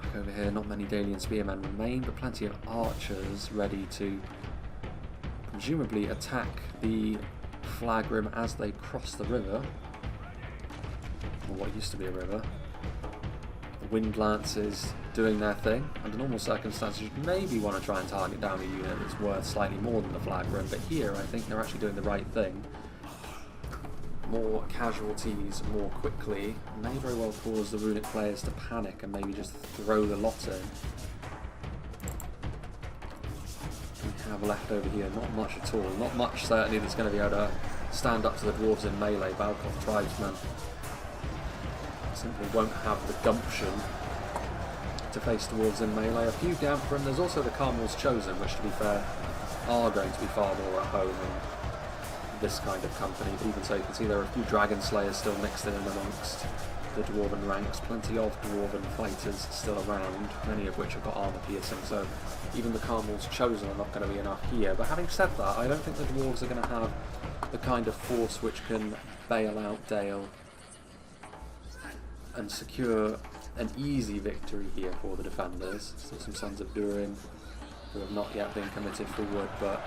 Speaker 1: Back over here, not many Dalian spearmen remain, but plenty of archers ready to presumably attack the flagrim as they cross the river, or what used to be a river. The Wind Lances doing their thing. Under normal circumstances, you'd maybe want to try and target down a unit that's worth slightly more than the Flag Run, but here I think they're actually doing the right thing. More casualties more quickly may very well cause the Runic players to panic and maybe just throw the lot in. We have left over here not much at all, not much certainly that's going to be able to stand up to the dwarves in melee. Balcoth Tribesmen simply won't have the gumption to face dwarves in melee. A few down for him. There's also the Carmel's Chosen, which to be fair are going to be far more at home in this kind of company. But even so, you can see there are a few Dragon Slayers still mixed in amongst the dwarven ranks. Plenty of dwarven fighters still around, many of which have got armour piercing, so even the Carmel's Chosen are not going to be enough here. But having said that, I don't think the dwarves are going to have the kind of force which can bail out Dale and secure an easy victory here for the defenders. Still some Sons of Durin who have not yet been committed forward, but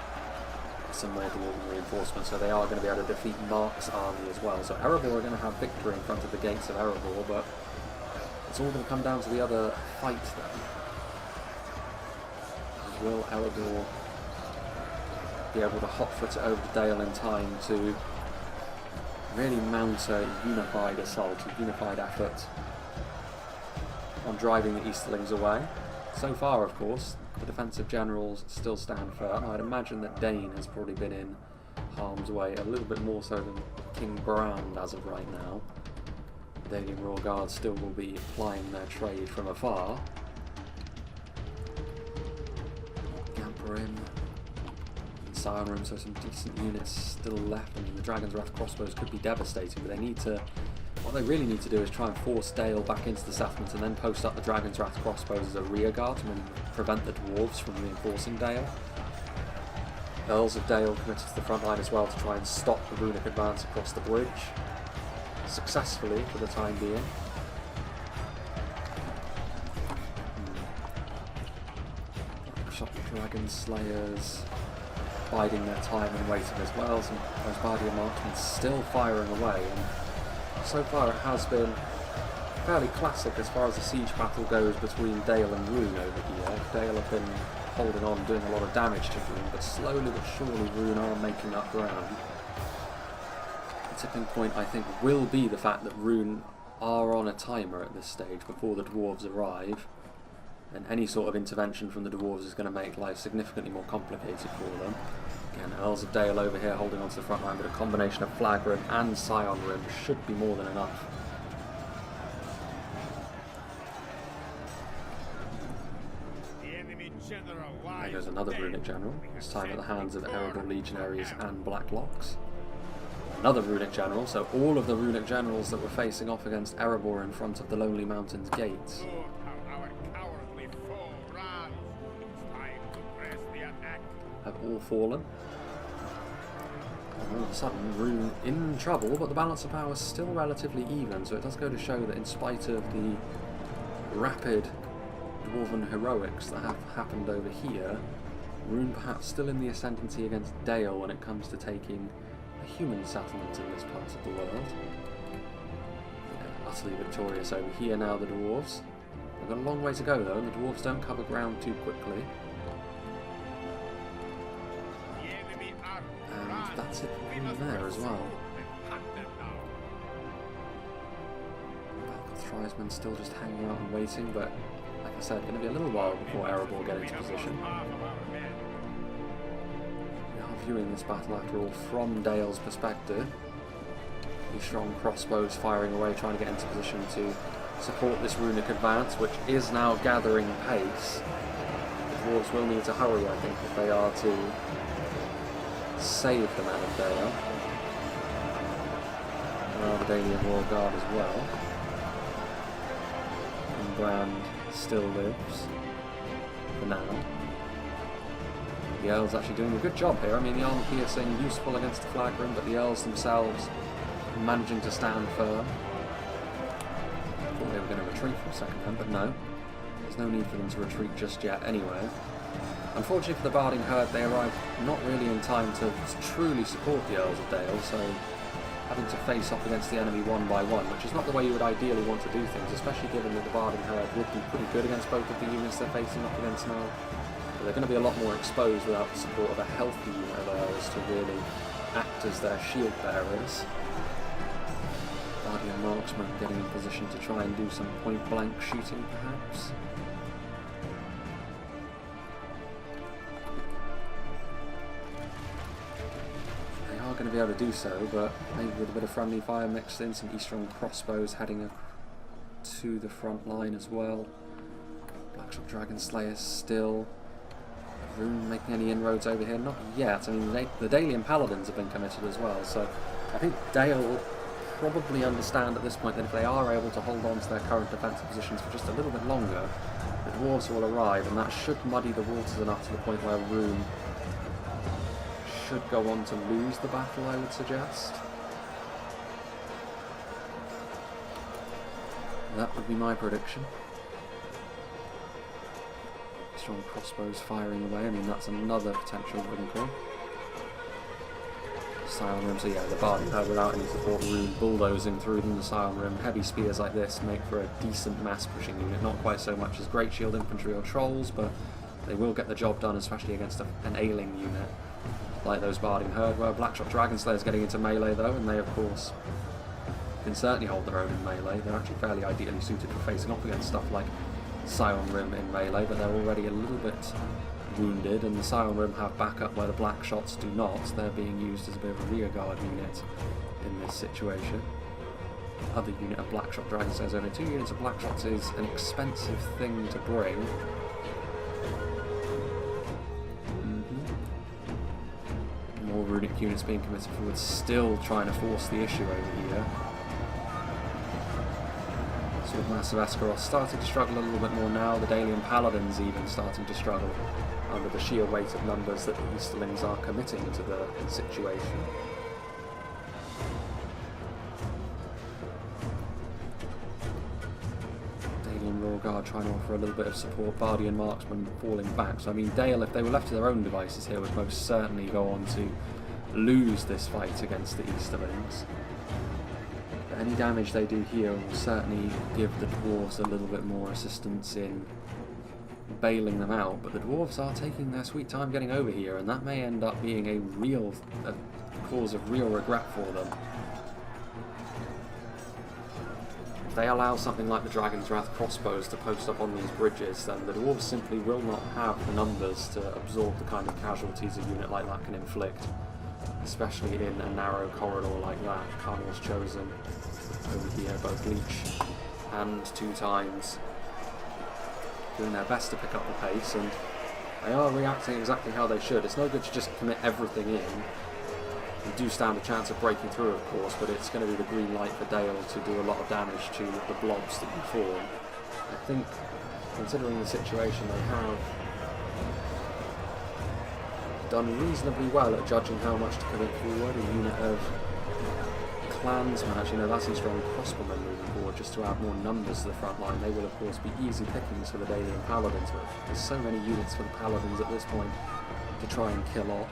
Speaker 1: some more dwarven reinforcements, so they are going to be able to defeat Mark's army as well. So Erebor are going to have victory in front of the gates of Erebor, but it's all going to come down to the other fight then. Will Erebor be able to hotfoot it over to Dale in time to really mount a unified assault, a unified effort on driving the Easterlings away? So far, of course, the defensive generals still stand firm. I'd imagine that DAIN has probably been in harm's way a little bit more so than King Brand as of right now. The Daily Royal Guard still will be plying their trade from afar. Gamperin, Scion Room, so some decent units still left. I mean, the Dragon's Wrath crossbows could be devastating, but they need to... What they really need to do is try and force Dale back into the settlement and then post up the Dragon's Wrath crossbows as a rear guard to prevent the dwarves from reinforcing Dale. Earls of Dale committed to the front line as well to try and stop the Runic advance across the bridge. Successfully for the time being. Shot the Dragon Slayers biding their time and waiting as well. Some those Bardian marksmen still firing away, and so far it has been fairly classic as far as the siege battle goes between Dale and Rhun over here. Dale have been holding on, doing a lot of damage to Rhun, but slowly but surely Rhun are making up ground. The tipping point, I think, will be the fact that Rhun are on a timer at this stage before the dwarves arrive, and any sort of intervention from the dwarves is going to make life significantly more complicated for them. Again, Earls of Dale over here holding on to the front line, but a combination of Flag Rim and Scion Rim should be more than enough. There goes another Runic General, this time at the hands of Erebor Legionaries and Blacklocks. Another Runic General, so all of the Runic Generals that were facing off against Erebor in front of the Lonely Mountains gates have all fallen. And all of a sudden, Rhun in trouble, but the balance of power is still relatively even, so it does go to show that in spite of the rapid dwarven heroics that have happened over here, Rhun perhaps still in the ascendancy against Dale when it comes to taking a human settlement in this part of the world. Yeah, utterly victorious over here now, the dwarves. They've got a long way to go though, and the dwarves don't cover ground too quickly. And that's it from there as well. Balcoth Tribesmen still just hanging out and waiting, but like I said, going to be a little while before Erebor get into position. We are viewing this battle after all from Dale's perspective. These strong crossbows firing away, trying to get into position to support this runic advance, which is now gathering pace. The dwarves will need to hurry, I think, if they are to save the men of Dale. There are the Daily Royal Guard as well. And Brand still lives for now. The Earls actually doing a good job here. I mean, the armor piercing useful against the Flag Rim, but the Earls themselves managing to stand firm. I thought they were going to retreat for a second then, but no. There's no need for them to retreat just yet anyway. Unfortunately for the Barding Herd, they arrived not really in time to truly support the Earls of Dale, so having to face off against the enemy one by one, which is not the way you would ideally want to do things, especially given that the Bard and Harad would be pretty good against both of the units they're facing off against now. But they're going to be a lot more exposed without the support of a healthy unit of theirs to really act as their shield bearers. Guardian Marksman getting in position to try and do some point-blank shooting, perhaps. They are going to be able to do so, but maybe with a bit of friendly fire mixed in, some Eastern crossbows heading to the front line as well. Blackshot Dragon Slayers still. Rhun making any inroads over here? Not yet. I mean, the Dailian Paladins have been committed as well, so I think Dale will probably understand at this point that if they are able to hold on to their current defensive positions for just a little bit longer, the dwarves will arrive, and that should muddy the waters enough to the point where Rhun should go on to lose the battle, I would suggest. That would be my prediction. Strong crossbows firing away. I mean, that's another potential wrinkle. Silent Rim, so yeah, the Bard without any support, Rhun bulldozing through them. The Silent Rim, heavy spears like this make for a decent mass pushing unit, not quite so much as Great Shield Infantry or Trolls, but they will get the job done, especially against an ailing unit like those Bard and Herd, where Blackshot Dragon Slayers getting into melee though, and they of course can certainly hold their own in melee. They're actually fairly ideally suited for facing off against stuff like Scion Rim in melee, but they're already a little bit wounded, and the Scion Rim have backup where the Black Shots do not. They're being used as a bit of a rearguard unit in this situation. Other unit of Black Shot Dragon Slayers over. 2 units of Black Shots is an expensive thing to bring. More runic units being committed forward, still trying to force the issue over here. Sort of Massive Escaros starting to struggle a little bit more now. The Dailian Paladins even starting to struggle under the sheer weight of numbers that the Easterlings are committing to the situation. Dailian Royal Guard trying to offer a little bit of support. Bardian Marksman falling back. So I mean, Dale, if they were left to their own devices here, would most certainly go on to lose this fight against the Easterlings. Any damage they do here will certainly give the dwarves a little bit more assistance in bailing them out, but the dwarves are taking their sweet time getting over here, and that may end up being a cause of real regret for them. If they allow something like the Dragon's Wrath crossbows to post up on these bridges, then the dwarves simply will not have the numbers to absorb the kind of casualties a unit like that can inflict, especially in a narrow corridor like that. Carmel's chosen over here, both Leech and 2 times, doing their best to pick up the pace, and they are reacting exactly how they should. It's no good to just commit everything in. You do stand a chance of breaking through, of course, but it's going to be the green light for Dale to do a lot of damage to the blobs that you form. I think, considering the situation, they have done reasonably well at judging how much to commit forward. A unit of clansmen, actually no, that's some strong crossbowmen moving forward just to add more numbers to the front line. They will of course be easy pickings for the Dailian Paladins, but there's so many units for the Paladins at this point to try and kill off.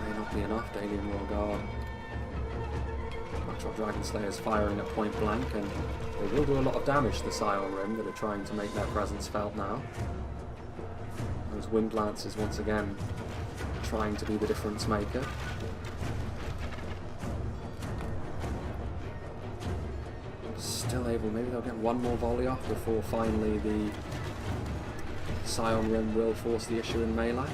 Speaker 1: May not be enough. Dailian Royal Guard, Blackshot Dragon Slayers firing at point blank, and they will do a lot of damage to the Scion Rim that are trying to make their presence felt now. Those Wind Lancers once again trying to be the difference maker. Still able, maybe they'll get one more volley off before finally the Scion Rim will force the issue in melee.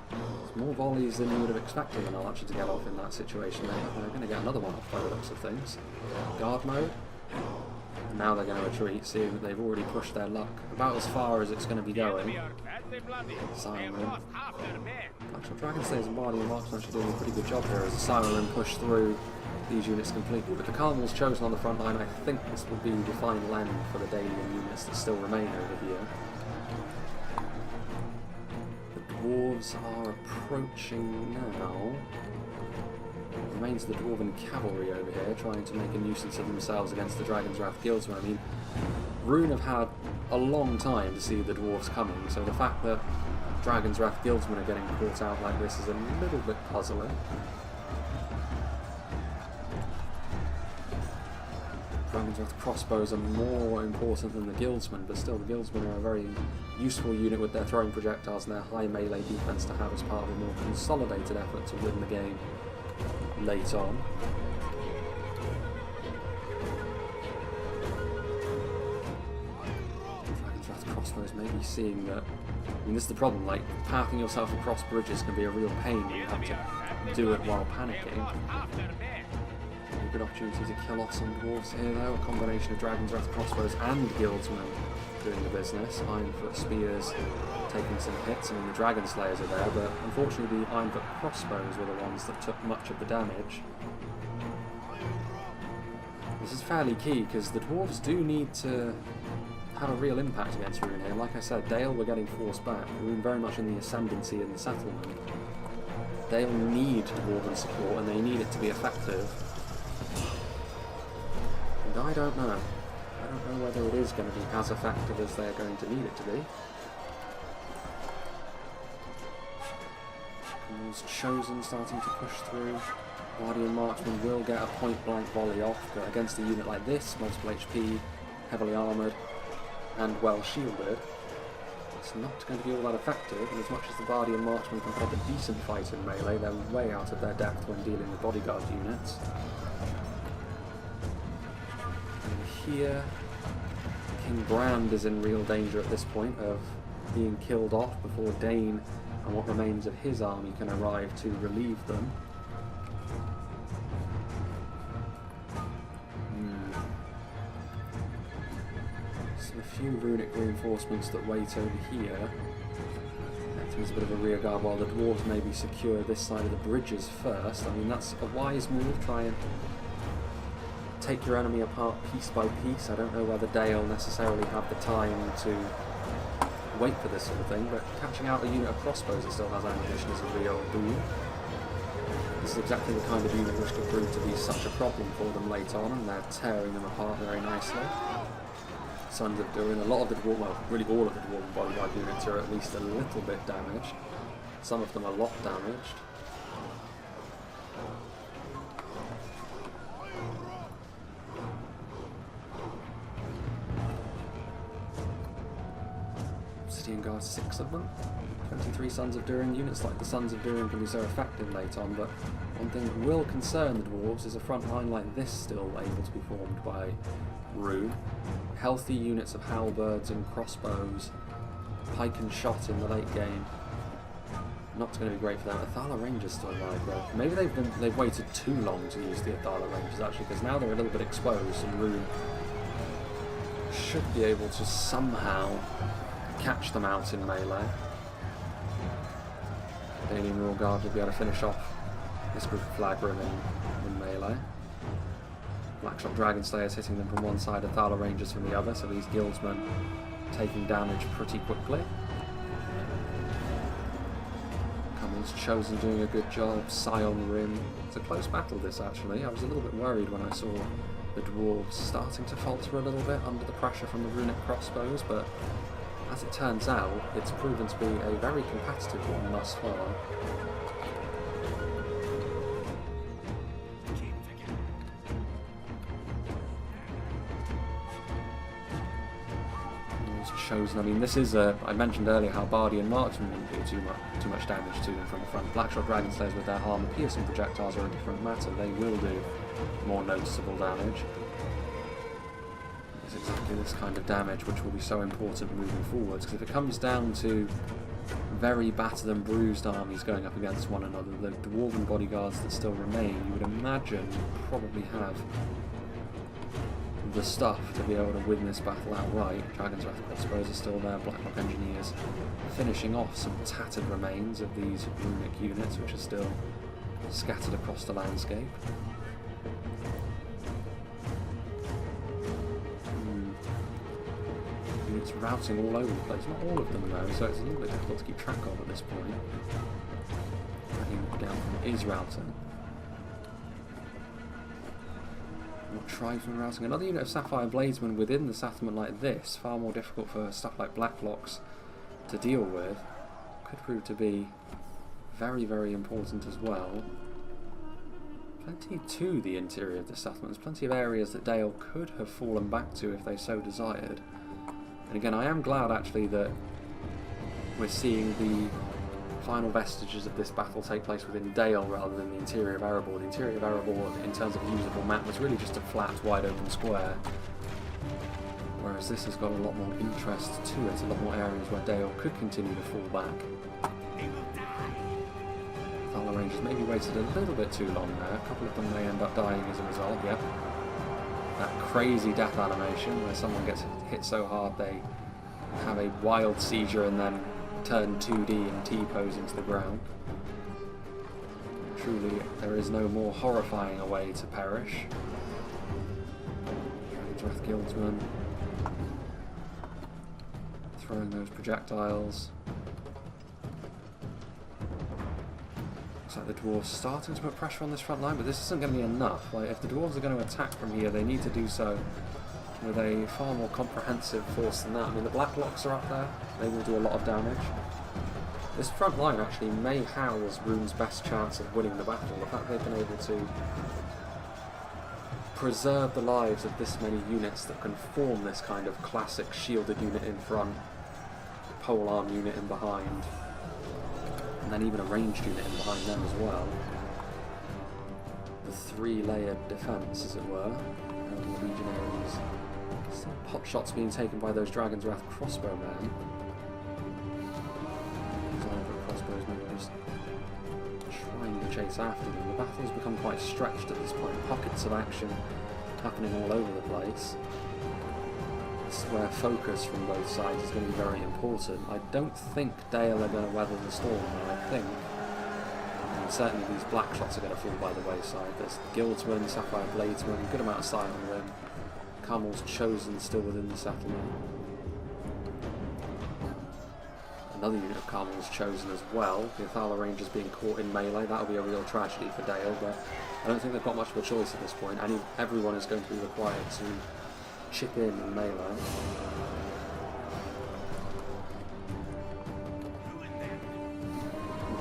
Speaker 1: There's more volleys than you would have expected an archer to get off in that situation. They're going to get another one off by the looks of things. Guard mode. And now they're going to retreat, seeing that they've already pushed their luck about as far as it's going to be going. Scion Rim. Blackshot Dragon Slayers and Bardian Marksman actually doing a pretty good job here as the Scion Rim push through these units completely. But the Carmel's chosen on the front line. I think this will be the final end for the Dailian units that still remain over here. The dwarves are approaching now. It remains the Dwarven Cavalry over here, trying to make a nuisance of themselves against the Dragon's Wrath Guildsmen. I mean, Rhun have had a long time to see the dwarves coming, so the fact that Dragon's Wrath Guildsmen are getting caught out like this is a little bit puzzling. Dragon's Wrath crossbows are more important than the Guildsmen, but still the Guildsmen are a very useful unit with their throwing projectiles and their high melee defense to have as part of a more consolidated effort to win the game late on. Dragon's Wrath crossbows may be seeing that. I mean, this is the problem, like, pathing yourself across bridges can be a real pain when you have to do it while panicking. A good opportunity to kill off some dwarves here though, a combination of Dragon's Wrath crossbows and Guildsmen doing the business. Ironfoot spears taking some hits. I mean, the Dragon Slayers are there, but unfortunately the Ironfoot crossbows were the ones that took much of the damage. This is fairly key because the dwarves do need to have a real impact against Rhun here. Like I said, Dale were getting forced back. Rhun very much in the ascendancy in the settlement. They'll need dwarven support and they need it to be effective. And I don't know. I don't know whether it is going to be as effective as they're going to need it to be. There's Chosen starting to push through. Guardian Marksman will get a point-blank volley off, but against a unit like this, multiple HP, heavily armoured, and well shielded, it's not going to be all that effective, and as much as the Guardian Marksman can put up a decent fight in melee, they're way out of their depth when dealing with Bodyguard units. And here, King Brand is in real danger at this point of being killed off before DAIN and what remains of his army can arrive to relieve them. A few runic reinforcements that wait over here. Acting as a bit of a rear guard while the dwarves maybe secure this side of the bridges first. I mean, that's a wise move, try and take your enemy apart piece by piece. I don't know whether Dale necessarily have the time to wait for this sort of thing, but catching out a unit of crossbows that still has ammunition is a real boon. This is exactly the kind of unit which could prove to be such a problem for them late on, and they're tearing them apart very nicely. Sons of Durin, a lot of the dwarven, well, really all of the dwarven bodyguard units are at least a little bit damaged. Some of them are a lot damaged. City and Guard, 6 of them. 23 Sons of Durin. Units like the Sons of Durin can be so effective late on, but one thing that will concern the dwarves is a front line like this still able to be formed by Rhun. Healthy units of halberds and crossbows, pike and shot in the late game. Not going to be great for them. Athala Rangers still alive though. Maybe they've waited too long to use the Athala Rangers actually, because now they're a little bit exposed and Rhun should be able to somehow catch them out in melee. Daily Royal Guard will be able to finish off this group of Flagrim in melee. Blackshot Dragon Slayers hitting them from one side, Athala Rangers from the other, so these Guildsmen taking damage pretty quickly. Cummins Chosen doing a good job, Scion Rim. It's a close battle this actually. I was a little bit worried when I saw the dwarves starting to falter a little bit under the pressure from the runic crossbows, but as it turns out, it's proven to be a very competitive one thus far. Chosen. I mean, this is I mentioned earlier how Bardian Marksmen didn't do too much damage to them from the front. Blackshot Dragon Slayers with their armor piercing projectiles are a different matter. They will do more noticeable damage. It's exactly this kind of damage which will be so important moving forwards, because if it comes down to very battered and bruised armies going up against one another, the dwarven bodyguards that still remain, you would imagine probably have the stuff to be able to win this battle outright. Dragon's Wrath crossbows are still there, Blackrock Engineers finishing off some tattered remains of these runic units which are still scattered across the landscape. Units routing all over the place, not all of them though, so it's a little bit difficult to keep track of at this point. That unit down from is routing. Tribesman routing. Another unit of Sapphire Bladesmen within the settlement like this, far more difficult for stuff like Black Blocks to deal with. could prove to be very, very important as well. Plenty to the interior of the settlement. There's plenty of areas that Dale could have fallen back to if they so desired. And again, I am glad actually that we're seeing the final vestiges of this battle take place within Dale rather than the interior of Erebor. The interior of Erebor, in terms of a usable map, was really just a flat, wide open square. Whereas this has got a lot more interest to it, a lot more areas where Dale could continue to fall back. The Rangers maybe waited a little bit too long there. A couple of them may end up dying as a result, yep. That crazy death animation where someone gets hit so hard they have a wild seizure and then turn 2D and T-pose into the ground. Truly, there is no more horrifying a way to perish. Dragon's Guildsman throwing those projectiles. Looks like the dwarves starting to put pressure on this front line, but this isn't going to be enough. Like, if the dwarves are going to attack from here, they need to do so with a far more comprehensive force than that. I mean, the Blacklocks are up there. They will do a lot of damage. This front line actually may house Rhun's best chance of winning the battle. The fact they've been able to preserve the lives of this many units that can form this kind of classic shielded unit in front, polearm unit in behind, and then even a ranged unit in behind them as well. The three-layered defence, as it were. And the legionaries. Some pot shots being taken by those Dragon's Wrath crossbowmen. Crossbows maybe just trying to chase after them. The battle's become quite stretched at this point. Pockets of action happening all over the place. This is where focus from both sides is going to be very important. I don't think Dale are going to weather the storm, though. I think certainly these black shots are going to fall by the wayside. There's Guildsman, Sapphire Bladesman, good amount of sight on them. Carmel's Chosen still within the settlement. Another unit of Carmel's Chosen as well. The Athala Rangers being caught in melee, that'll be a real tragedy for Dale, but I don't think they've got much of a choice at this point. Everyone is going to be required to chip in and melee.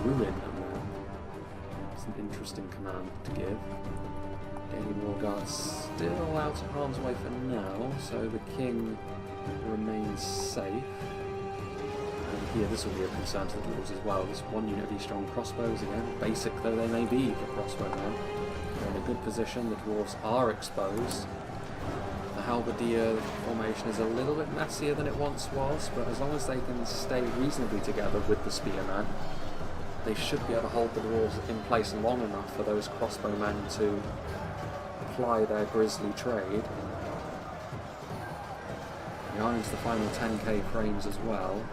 Speaker 1: Ruin. It's an interesting command to give. Gaining more guards still out of harm's way for now, so the king remains safe. And here this will be a concern to the dwarves as well. This one unit of these strong crossbows, again, basic though they may be for crossbowmen. They're in a good position, the dwarves are exposed. The halberdier formation is a little bit messier than it once was, but as long as they can stay reasonably together with the spearmen, they should be able to hold the dwarves in place long enough for those crossbowmen to apply their grisly trade. Behind the final 10k frames as well.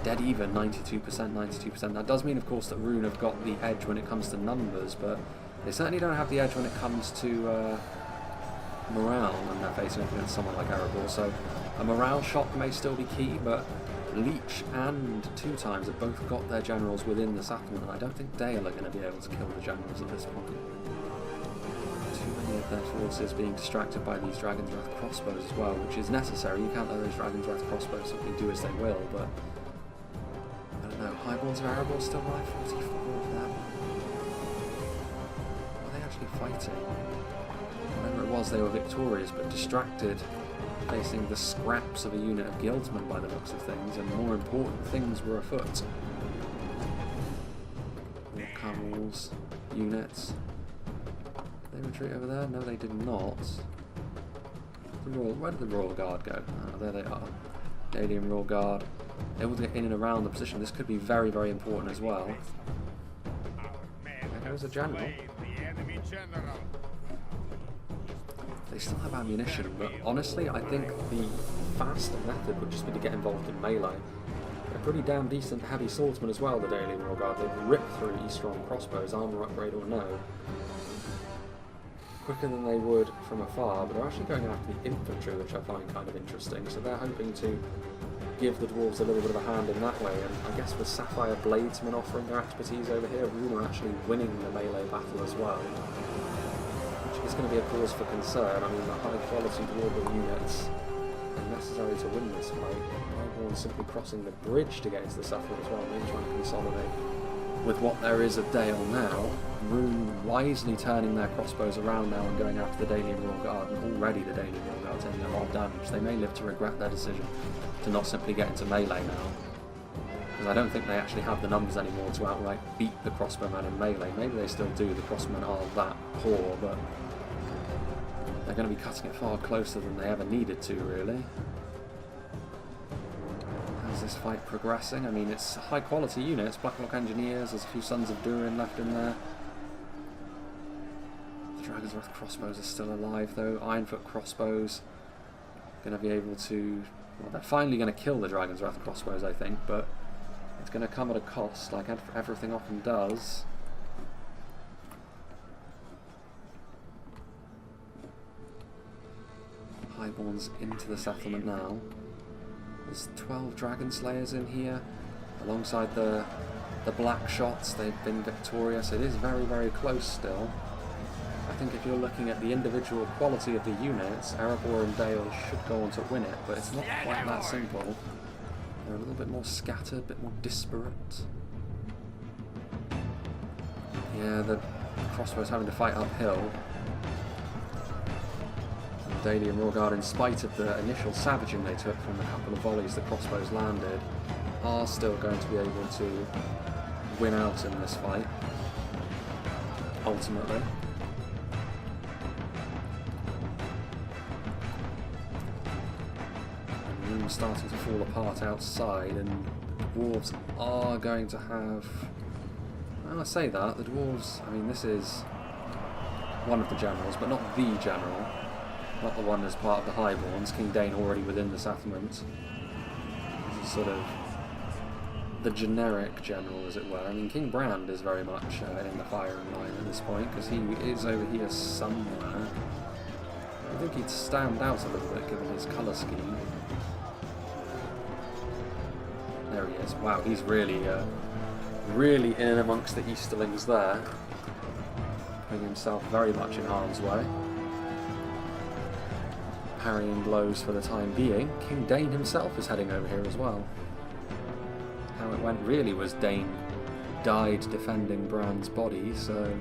Speaker 1: Dead even, 92%, 92%. That does mean, of course, that Rhun have got the edge when it comes to numbers, but they certainly don't have the edge when it comes to morale when they're facing up against someone like Erebor. So a morale shock may still be key, but Leech and Two Times have both got their generals within the settlement, and I don't think Dale are going to be able to kill the generals at this point. Too many of their forces being distracted by these Dragon's Wrath crossbows as well, which is necessary. You can't let those Dragon's Wrath crossbows simply do as they will, but I don't know. Highborns of Erebor still alive? 44 of them. Are they actually fighting? Whatever it was, they were victorious, but distracted, facing the scraps of a unit of guildsmen by the looks of things, and more important things were afoot. More camels, units. Did they retreat over there? No, they did not. Where did the Royal Guard go? Oh, there they are. Canadian Royal Guard. Able to get in and around the position. This could be very, very important as well. There goes the general. They still have ammunition, but honestly, I think the faster method would just be to get involved in melee. They're pretty damn decent heavy swordsmen as well, the Daily Royal Guard. They've ripped through E-strong crossbows, armour upgrade or no. Quicker than they would from afar, but they're actually going after the infantry, which I find kind of interesting. So they're hoping to give the dwarves a little bit of a hand in that way, and I guess with Sapphire Bladesmen offering their expertise over here, Rhun are actually winning the melee battle as well. It's going to be a cause for concern. I mean, the high quality dwarven units necessary to win this fight. Highborn simply crossing the bridge to get into the settlement as well, maybe trying to consolidate with what there is of Dale now. Rhun wisely turning their crossbows around now and going after the Daily Royal Guard, and already the Daily Royal Guard taking a lot of damage. They may live to regret their decision to not simply get into melee now, because I don't think they actually have the numbers anymore to outright beat the crossbowmen in melee. Maybe they still do, the crossbowmen are that poor, but they're going to be cutting it far closer than they ever needed to, really. How's this fight progressing? I mean, it's high quality units, Blacklock Engineers, there's a few Sons of Durin left in there. The Dragon's Wrath crossbows are still alive though. Ironfoot crossbows going to be able to... Well, they're finally going to kill the Dragon's Wrath crossbows, I think, but it's going to come at a cost, like everything often does. Highborn's into the settlement now. There's 12 Dragon Slayers in here, alongside the Black Shots. They've been victorious. It is very, very close still. I think if you're looking at the individual quality of the units, Erebor and Dale should go on to win it, but it's not quite that simple. They're a little bit more scattered, a bit more disparate. Yeah, the crossbows having to fight uphill. Daily and Royal in spite of the initial savaging they took from the couple of volleys the crossbows landed, are still going to be able to win out in this fight, ultimately. And Rhun starting to fall apart outside, and the dwarves are going to have... Well, I say that, the dwarves, I mean, this is one of the generals, but not the general. Not the one as part of the Highborns. King DAIN already within the settlement. This is sort of the generic general, as it were. I mean, King Brand is very much in the firing line at this point, because he is over here somewhere. I think he'd stand out a little bit given his colour scheme. There he is. Wow, he's really, really in and amongst the Easterlings there. Putting himself very much in harm's way. Parrying blows for the time being. King DAIN himself is heading over here as well. How it went really was DAIN died defending Brand's body, so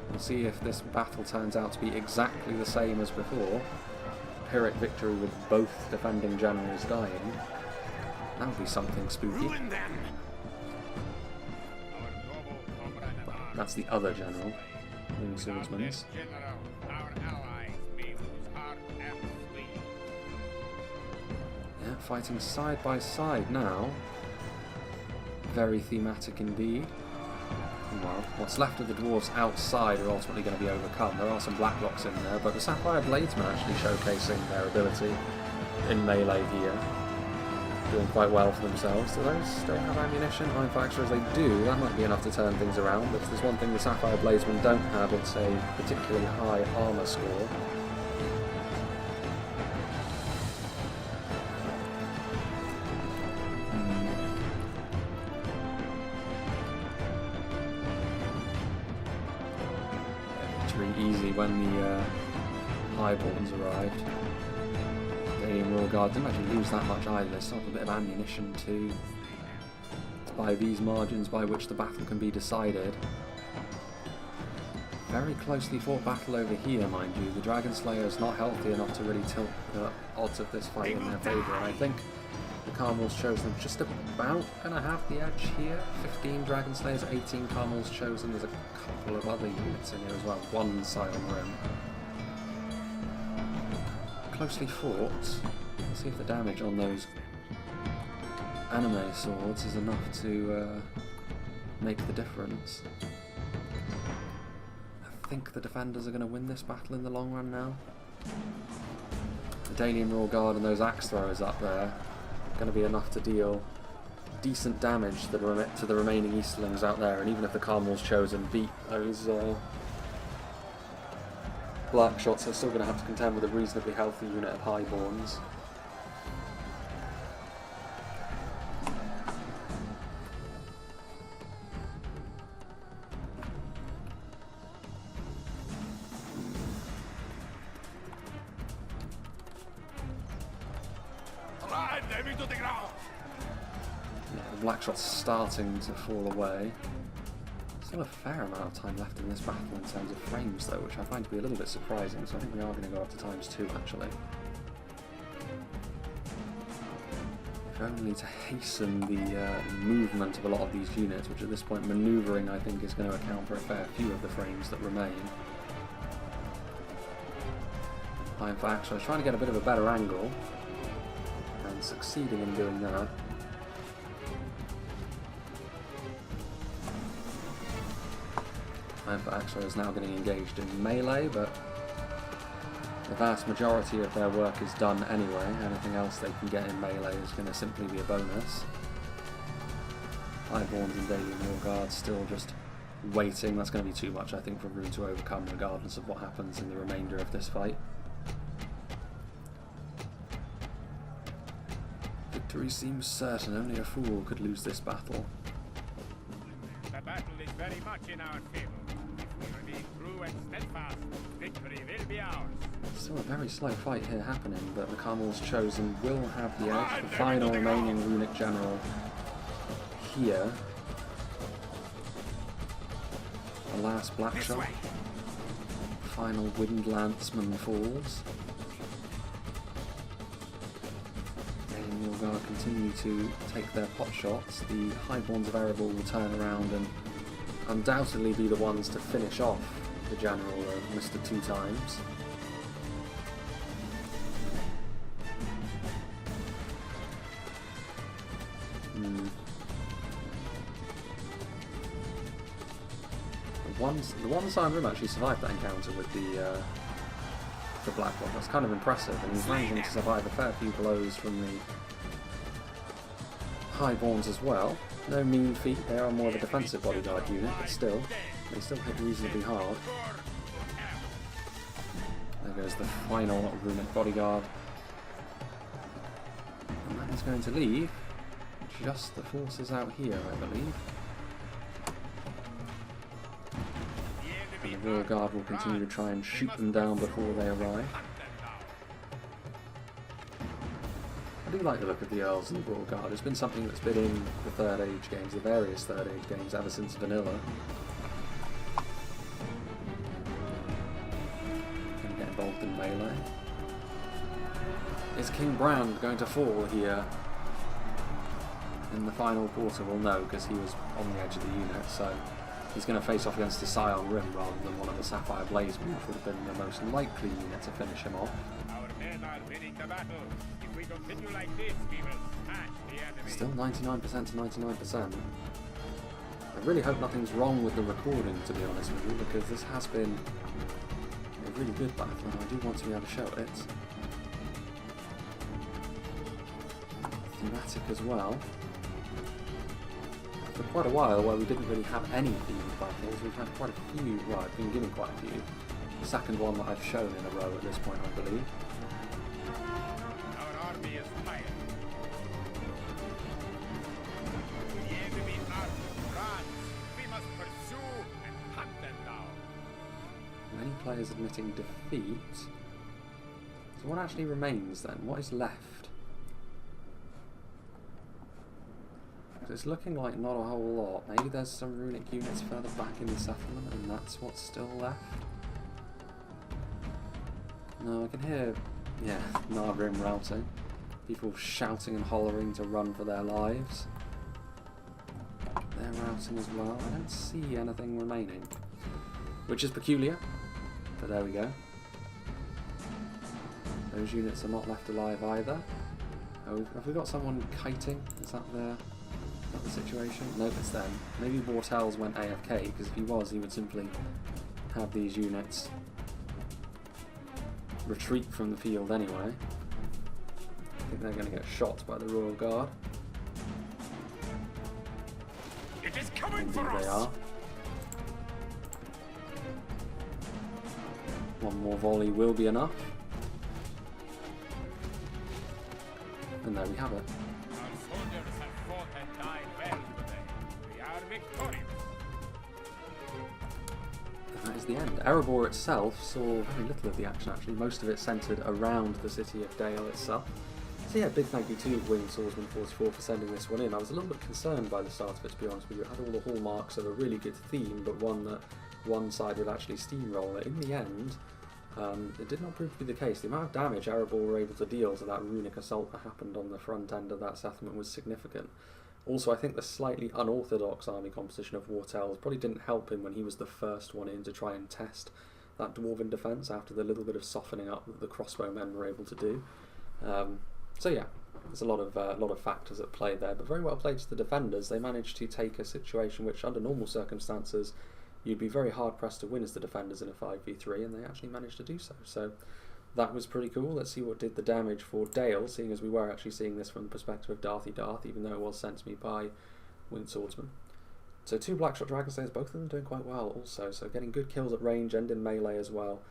Speaker 1: we'll see if this battle turns out to be exactly the same as before. Pyrrhic victory with both defending generals dying. That would be something spooky. That's the other general, the Swordsman's. Yeah, fighting side by side now. Very thematic indeed. Well, what's left of the dwarves outside are ultimately going to be overcome. There are some Blacklocks in there, but the Sapphire Bladesmen actually showcasing their ability in melee here. Doing quite well for themselves. Do those still have ammunition? Iron Factorers, they do. That might be enough to turn things around, but if there's one thing the Sapphire Bladesmen don't have, it's a particularly high armour score. Easy when the Highborns arrived. The Royal Guard didn't actually lose that much either. They still have a bit of ammunition too. It's by these margins by which the battle can be decided. Very closely fought battle over here, mind you. The Dragon Slayer is not healthy enough to really tilt the odds of this fight in their favour, and I think the Carmel's Chosen just about going to have the edge here. 15 Dragon Slayers, 18 Carmel's Chosen. There's a couple of other units in here as well. One Silent Rim. Closely fought. Let's see if the damage on those anime swords is enough to make the difference. I think the defenders are going to win this battle in the long run now. The Dailian Royal Guard and those axe throwers up there going to be enough to deal decent damage to the remaining Easterlings out there, and even if the Carmel's Chosen beat those Black Shots, they're still going to have to contend with a reasonably healthy unit of Highborns. Yeah, the black shot's starting to fall away. Still a fair amount of time left in this battle in terms of frames though, which I find to be a little bit surprising, so I think we are going to go up to ×2 actually. If only to hasten the movement of a lot of these units, which at this point manoeuvring I think is going to account for a fair few of the frames that remain. In fact, I was trying to get a bit of a better angle, and succeeding in doing that. In fact, I was now getting engaged in melee, but the vast majority of their work is done anyway. Anything else they can get in melee is going to simply be a bonus. Highborns and DAIN Warguards still just waiting. That's going to be too much, I think, for Rhun to overcome, regardless of what happens in the remainder of this fight. Victory seems certain. Only a fool could lose this battle.
Speaker 2: The battle is very much in our favor. If we remain true and steadfast, victory will be ours.
Speaker 1: Still a very slow fight here happening, but the Carmel's Chosen will have the edge. The final remaining runic general here. The last black shot. Final Wind Lanceman falls. Will continue to take their pot shots. The Highborns of Erebor will turn around and undoubtedly be the ones to finish off the general Mr. Two Times. The one side room actually survived that encounter with the black one. That's kind of impressive, and he's managing to survive a fair few blows from the Highborns as well. No mean feat, they are more of a defensive bodyguard unit, but still, they still hit reasonably hard. There goes the final runic bodyguard. And that is going to leave just the forces out here, I believe. And the rear guard will continue to try and shoot them down before they arrive. I do like the look of the Earls and the Royal Guard. It's been something that's been in the Third Age games, the various Third Age games, ever since Vanilla. Going to get involved in melee. Is King Brand going to fall here in the final quarter? Well, no, because he was on the edge of the unit, so he's going to face off against the Scion Rim rather than one of the Sapphire Blazemen, which would have been the most likely unit to finish him off.
Speaker 2: Our men are winning the battle. If we continue like this, we will smash the enemy.
Speaker 1: Still 99% to 99%. I really hope nothing's wrong with the recording, to be honest with you, because this has been a really good battle, and I do want to be able to show it. Thematic as well. For quite a while, where we didn't really have any themed battles, we've had quite a few. Well, I've been given quite a few. The second one that I've shown in a row at this point, I believe.
Speaker 2: Our army is tired. The enemy are Rhun. We must pursue and hunt them down.
Speaker 1: Many players admitting defeat. So what actually remains then? What is left? It's looking like not a whole lot. Maybe there's some runic units further back in the settlement and that's what's still left. No, I can hear, yeah, Nargrim routing. People shouting and hollering to run for their lives. They're routing as well. I don't see anything remaining. Which is peculiar, but there we go. Those units are not left alive either. Oh, have we got someone kiting? Is that the situation? Nope, it's them. Maybe Wartels went AFK, because if he was, he would simply have these units retreat from the field anyway. I think they're going to get shot by the Royal Guard.
Speaker 2: It is coming
Speaker 1: Indeed
Speaker 2: for us.
Speaker 1: They are. One more volley will be enough. And there we have it.
Speaker 2: Our soldiers have fought and died well today. We are victorious.
Speaker 1: And that is the end. Erebor itself saw very little of the action actually. Most of it centred around the city of Dale itself. So yeah, big thank you to Winged Swordsman 44 for sending this one in. I was a little bit concerned by the start of it, to be honest with you. It had all the hallmarks of a really good theme, but one that one side would actually steamroll it. In the end, it did not prove to be the case. The amount of damage Erebor were able to deal to that runic assault that happened on the front end of that settlement was significant. Also, I think the slightly unorthodox army composition of Wartels probably didn't help him when he was the first one in to try and test that dwarven defence after the little bit of softening up that the crossbowmen were able to do. So yeah, there's a lot of factors at play there, but very well played to the defenders. They managed to take a situation which, under normal circumstances, you'd be very hard pressed to win as the defenders in a 5v3, and they actually managed to do so. So that was pretty cool. Let's see what did the damage for Dale, seeing as we were actually seeing this from the perspective of Darthy Darth, even though it was sent to me by Winged Swordsman. So 2 Blackshot Dragon Slayers, both of them doing quite well also, so getting good kills at range and in melee as well.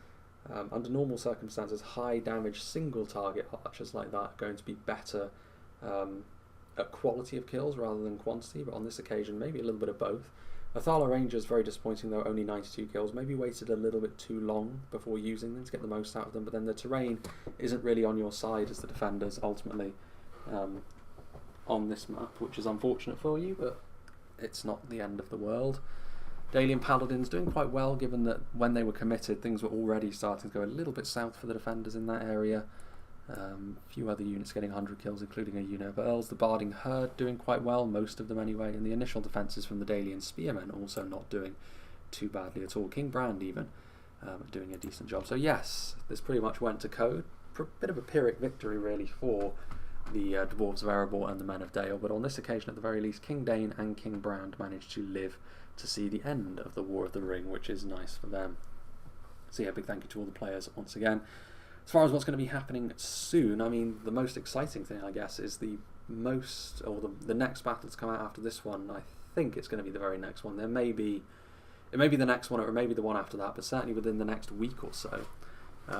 Speaker 1: Under normal circumstances, high damage single target archers like that are going to be better at quality of kills rather than quantity, but on this occasion maybe a little bit of both. Athala Rangers, very disappointing though, only 92 kills, maybe waited a little bit too long before using them to get the most out of them, but then the terrain isn't really on your side as the defenders ultimately on this map, which is unfortunate for you, but it's not the end of the world. Dalian Paladins doing quite well, given that when they were committed things were already starting to go a little bit south for the defenders in that area. A few other units getting 100 kills, including a unit of Earls. The Barding Herd doing quite well, most of them anyway, and the initial defences from the Dalian Spearmen also not doing too badly at all. King Brand even doing a decent job. So yes, this pretty much went to code. A bit of a Pyrrhic victory really for the Dwarves of Erebor and the Men of Dale, but on this occasion at the very least King Dain and King Brand managed to live to see the end of the War of the Ring, which is nice for them. So yeah, big thank you to all the players once again. As far as what's going to be happening soon, I mean, the most exciting thing, I guess, is the next battle to come out after this one. I think it's going to be the very next one. It may be the next one, or it may be the one after that, but certainly within the next week or so,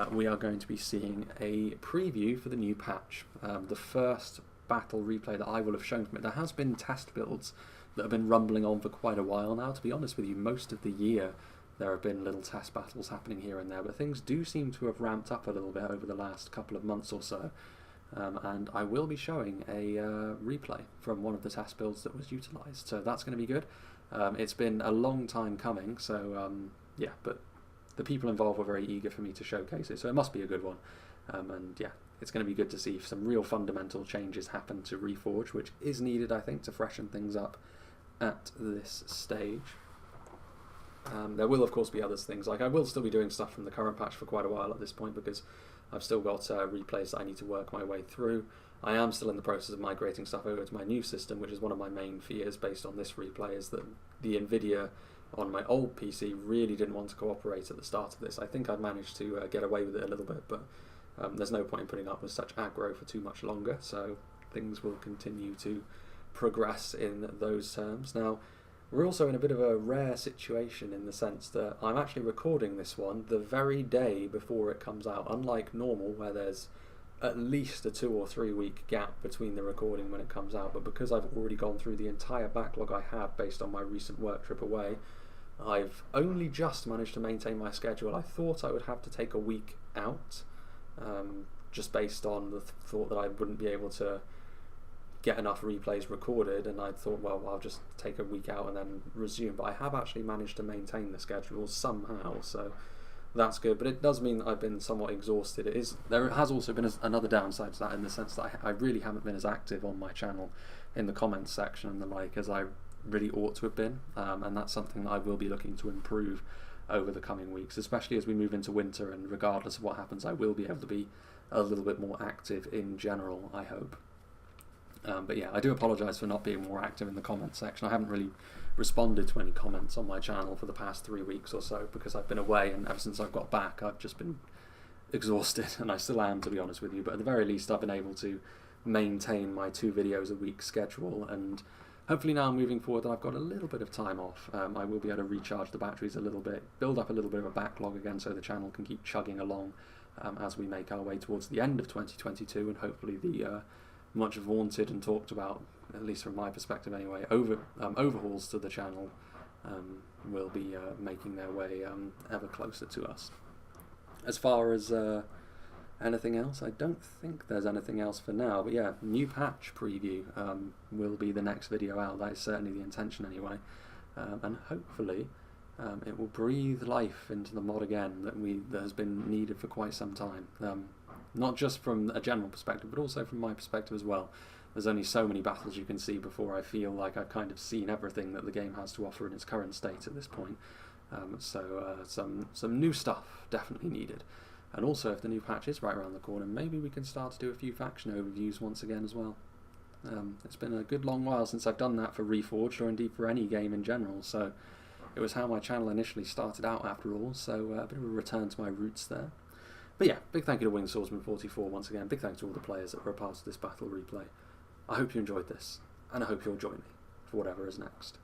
Speaker 1: we are going to be seeing a preview for the new patch. The first battle replay that I will have shown from it. There has been test builds that have been rumbling on for quite a while now. To be honest with you, most of the year there have been little test battles happening here and there, but things do seem to have ramped up a little bit over the last couple of months or so. And I will be showing a replay from one of the test builds that was utilised, so that's going to be good. It's been a long time coming, so yeah, but the people involved were very eager for me to showcase it, so it must be a good one. And yeah, it's going to be good to see some real fundamental changes happen to Reforged, which is needed, I think, to freshen things up at this stage. There will of course be other things, like I will still be doing stuff from the current patch for quite a while at this point, because I've still got replays that I need to work my way through. I am still in the process of migrating stuff over to my new system, which is one of my main fears based on this replay, is that the Nvidia on my old PC really didn't want to cooperate at the start of this. I think I've managed to get away with it a little bit, but there's no point in putting up with such aggro for too much longer, so things will continue to progress in those terms. Now, we're also in a bit of a rare situation in the sense that I'm actually recording this one the very day before it comes out, unlike normal where there's at least a 2 or 3 week gap between the recording when it comes out. But because I've already gone through the entire backlog I had based on my recent work trip away, I've only just managed to maintain my schedule. I thought I would have to take a week out, just based on the thought that I wouldn't be able to get enough replays recorded, and I thought, well, I'll just take a week out and then resume. But I have actually managed to maintain the schedule somehow, so that's good. But it does mean that I've been somewhat exhausted. There has also been another downside to that, in the sense that I really haven't been as active on my channel in the comments section and the like as I really ought to have been, and that's something that I will be looking to improve over the coming weeks, especially as we move into winter, and regardless of what happens I will be able to be a little bit more active in general, I hope. But yeah, I do apologise for not being more active in the comments section. I haven't really responded to any comments on my channel for the past 3 weeks or so, because I've been away, and ever since I've got back I've just been exhausted, and I still am, to be honest with you. But at the very least I've been able to maintain my 2 videos a week schedule, and hopefully now moving forward that I've got a little bit of time off, I will be able to recharge the batteries a little bit, build up a little bit of a backlog again, so the channel can keep chugging along as we make our way towards the end of 2022, and hopefully the much vaunted and talked about, at least from my perspective anyway, overhauls to the channel will be making their way ever closer to us. As far as Anything else? I don't think there's anything else for now, but yeah, new patch preview will be the next video out. That is certainly the intention anyway, and hopefully it will breathe life into the mod again that has been needed for quite some time. Not just from a general perspective, but also from my perspective as well. There's only so many battles you can see before I feel like I've kind of seen everything that the game has to offer in its current state at this point. So some new stuff definitely needed. And also, if the new patch is right around the corner, maybe we can start to do a few faction overviews once again as well. It's been a good long while since I've done that for Reforged, or indeed for any game in general, so it was how my channel initially started out after all, so a bit of a return to my roots there. But yeah, big thank you to Winged Swordsman 44 once again, big thanks to all the players that were a part of this battle replay. I hope you enjoyed this, and I hope you'll join me for whatever is next.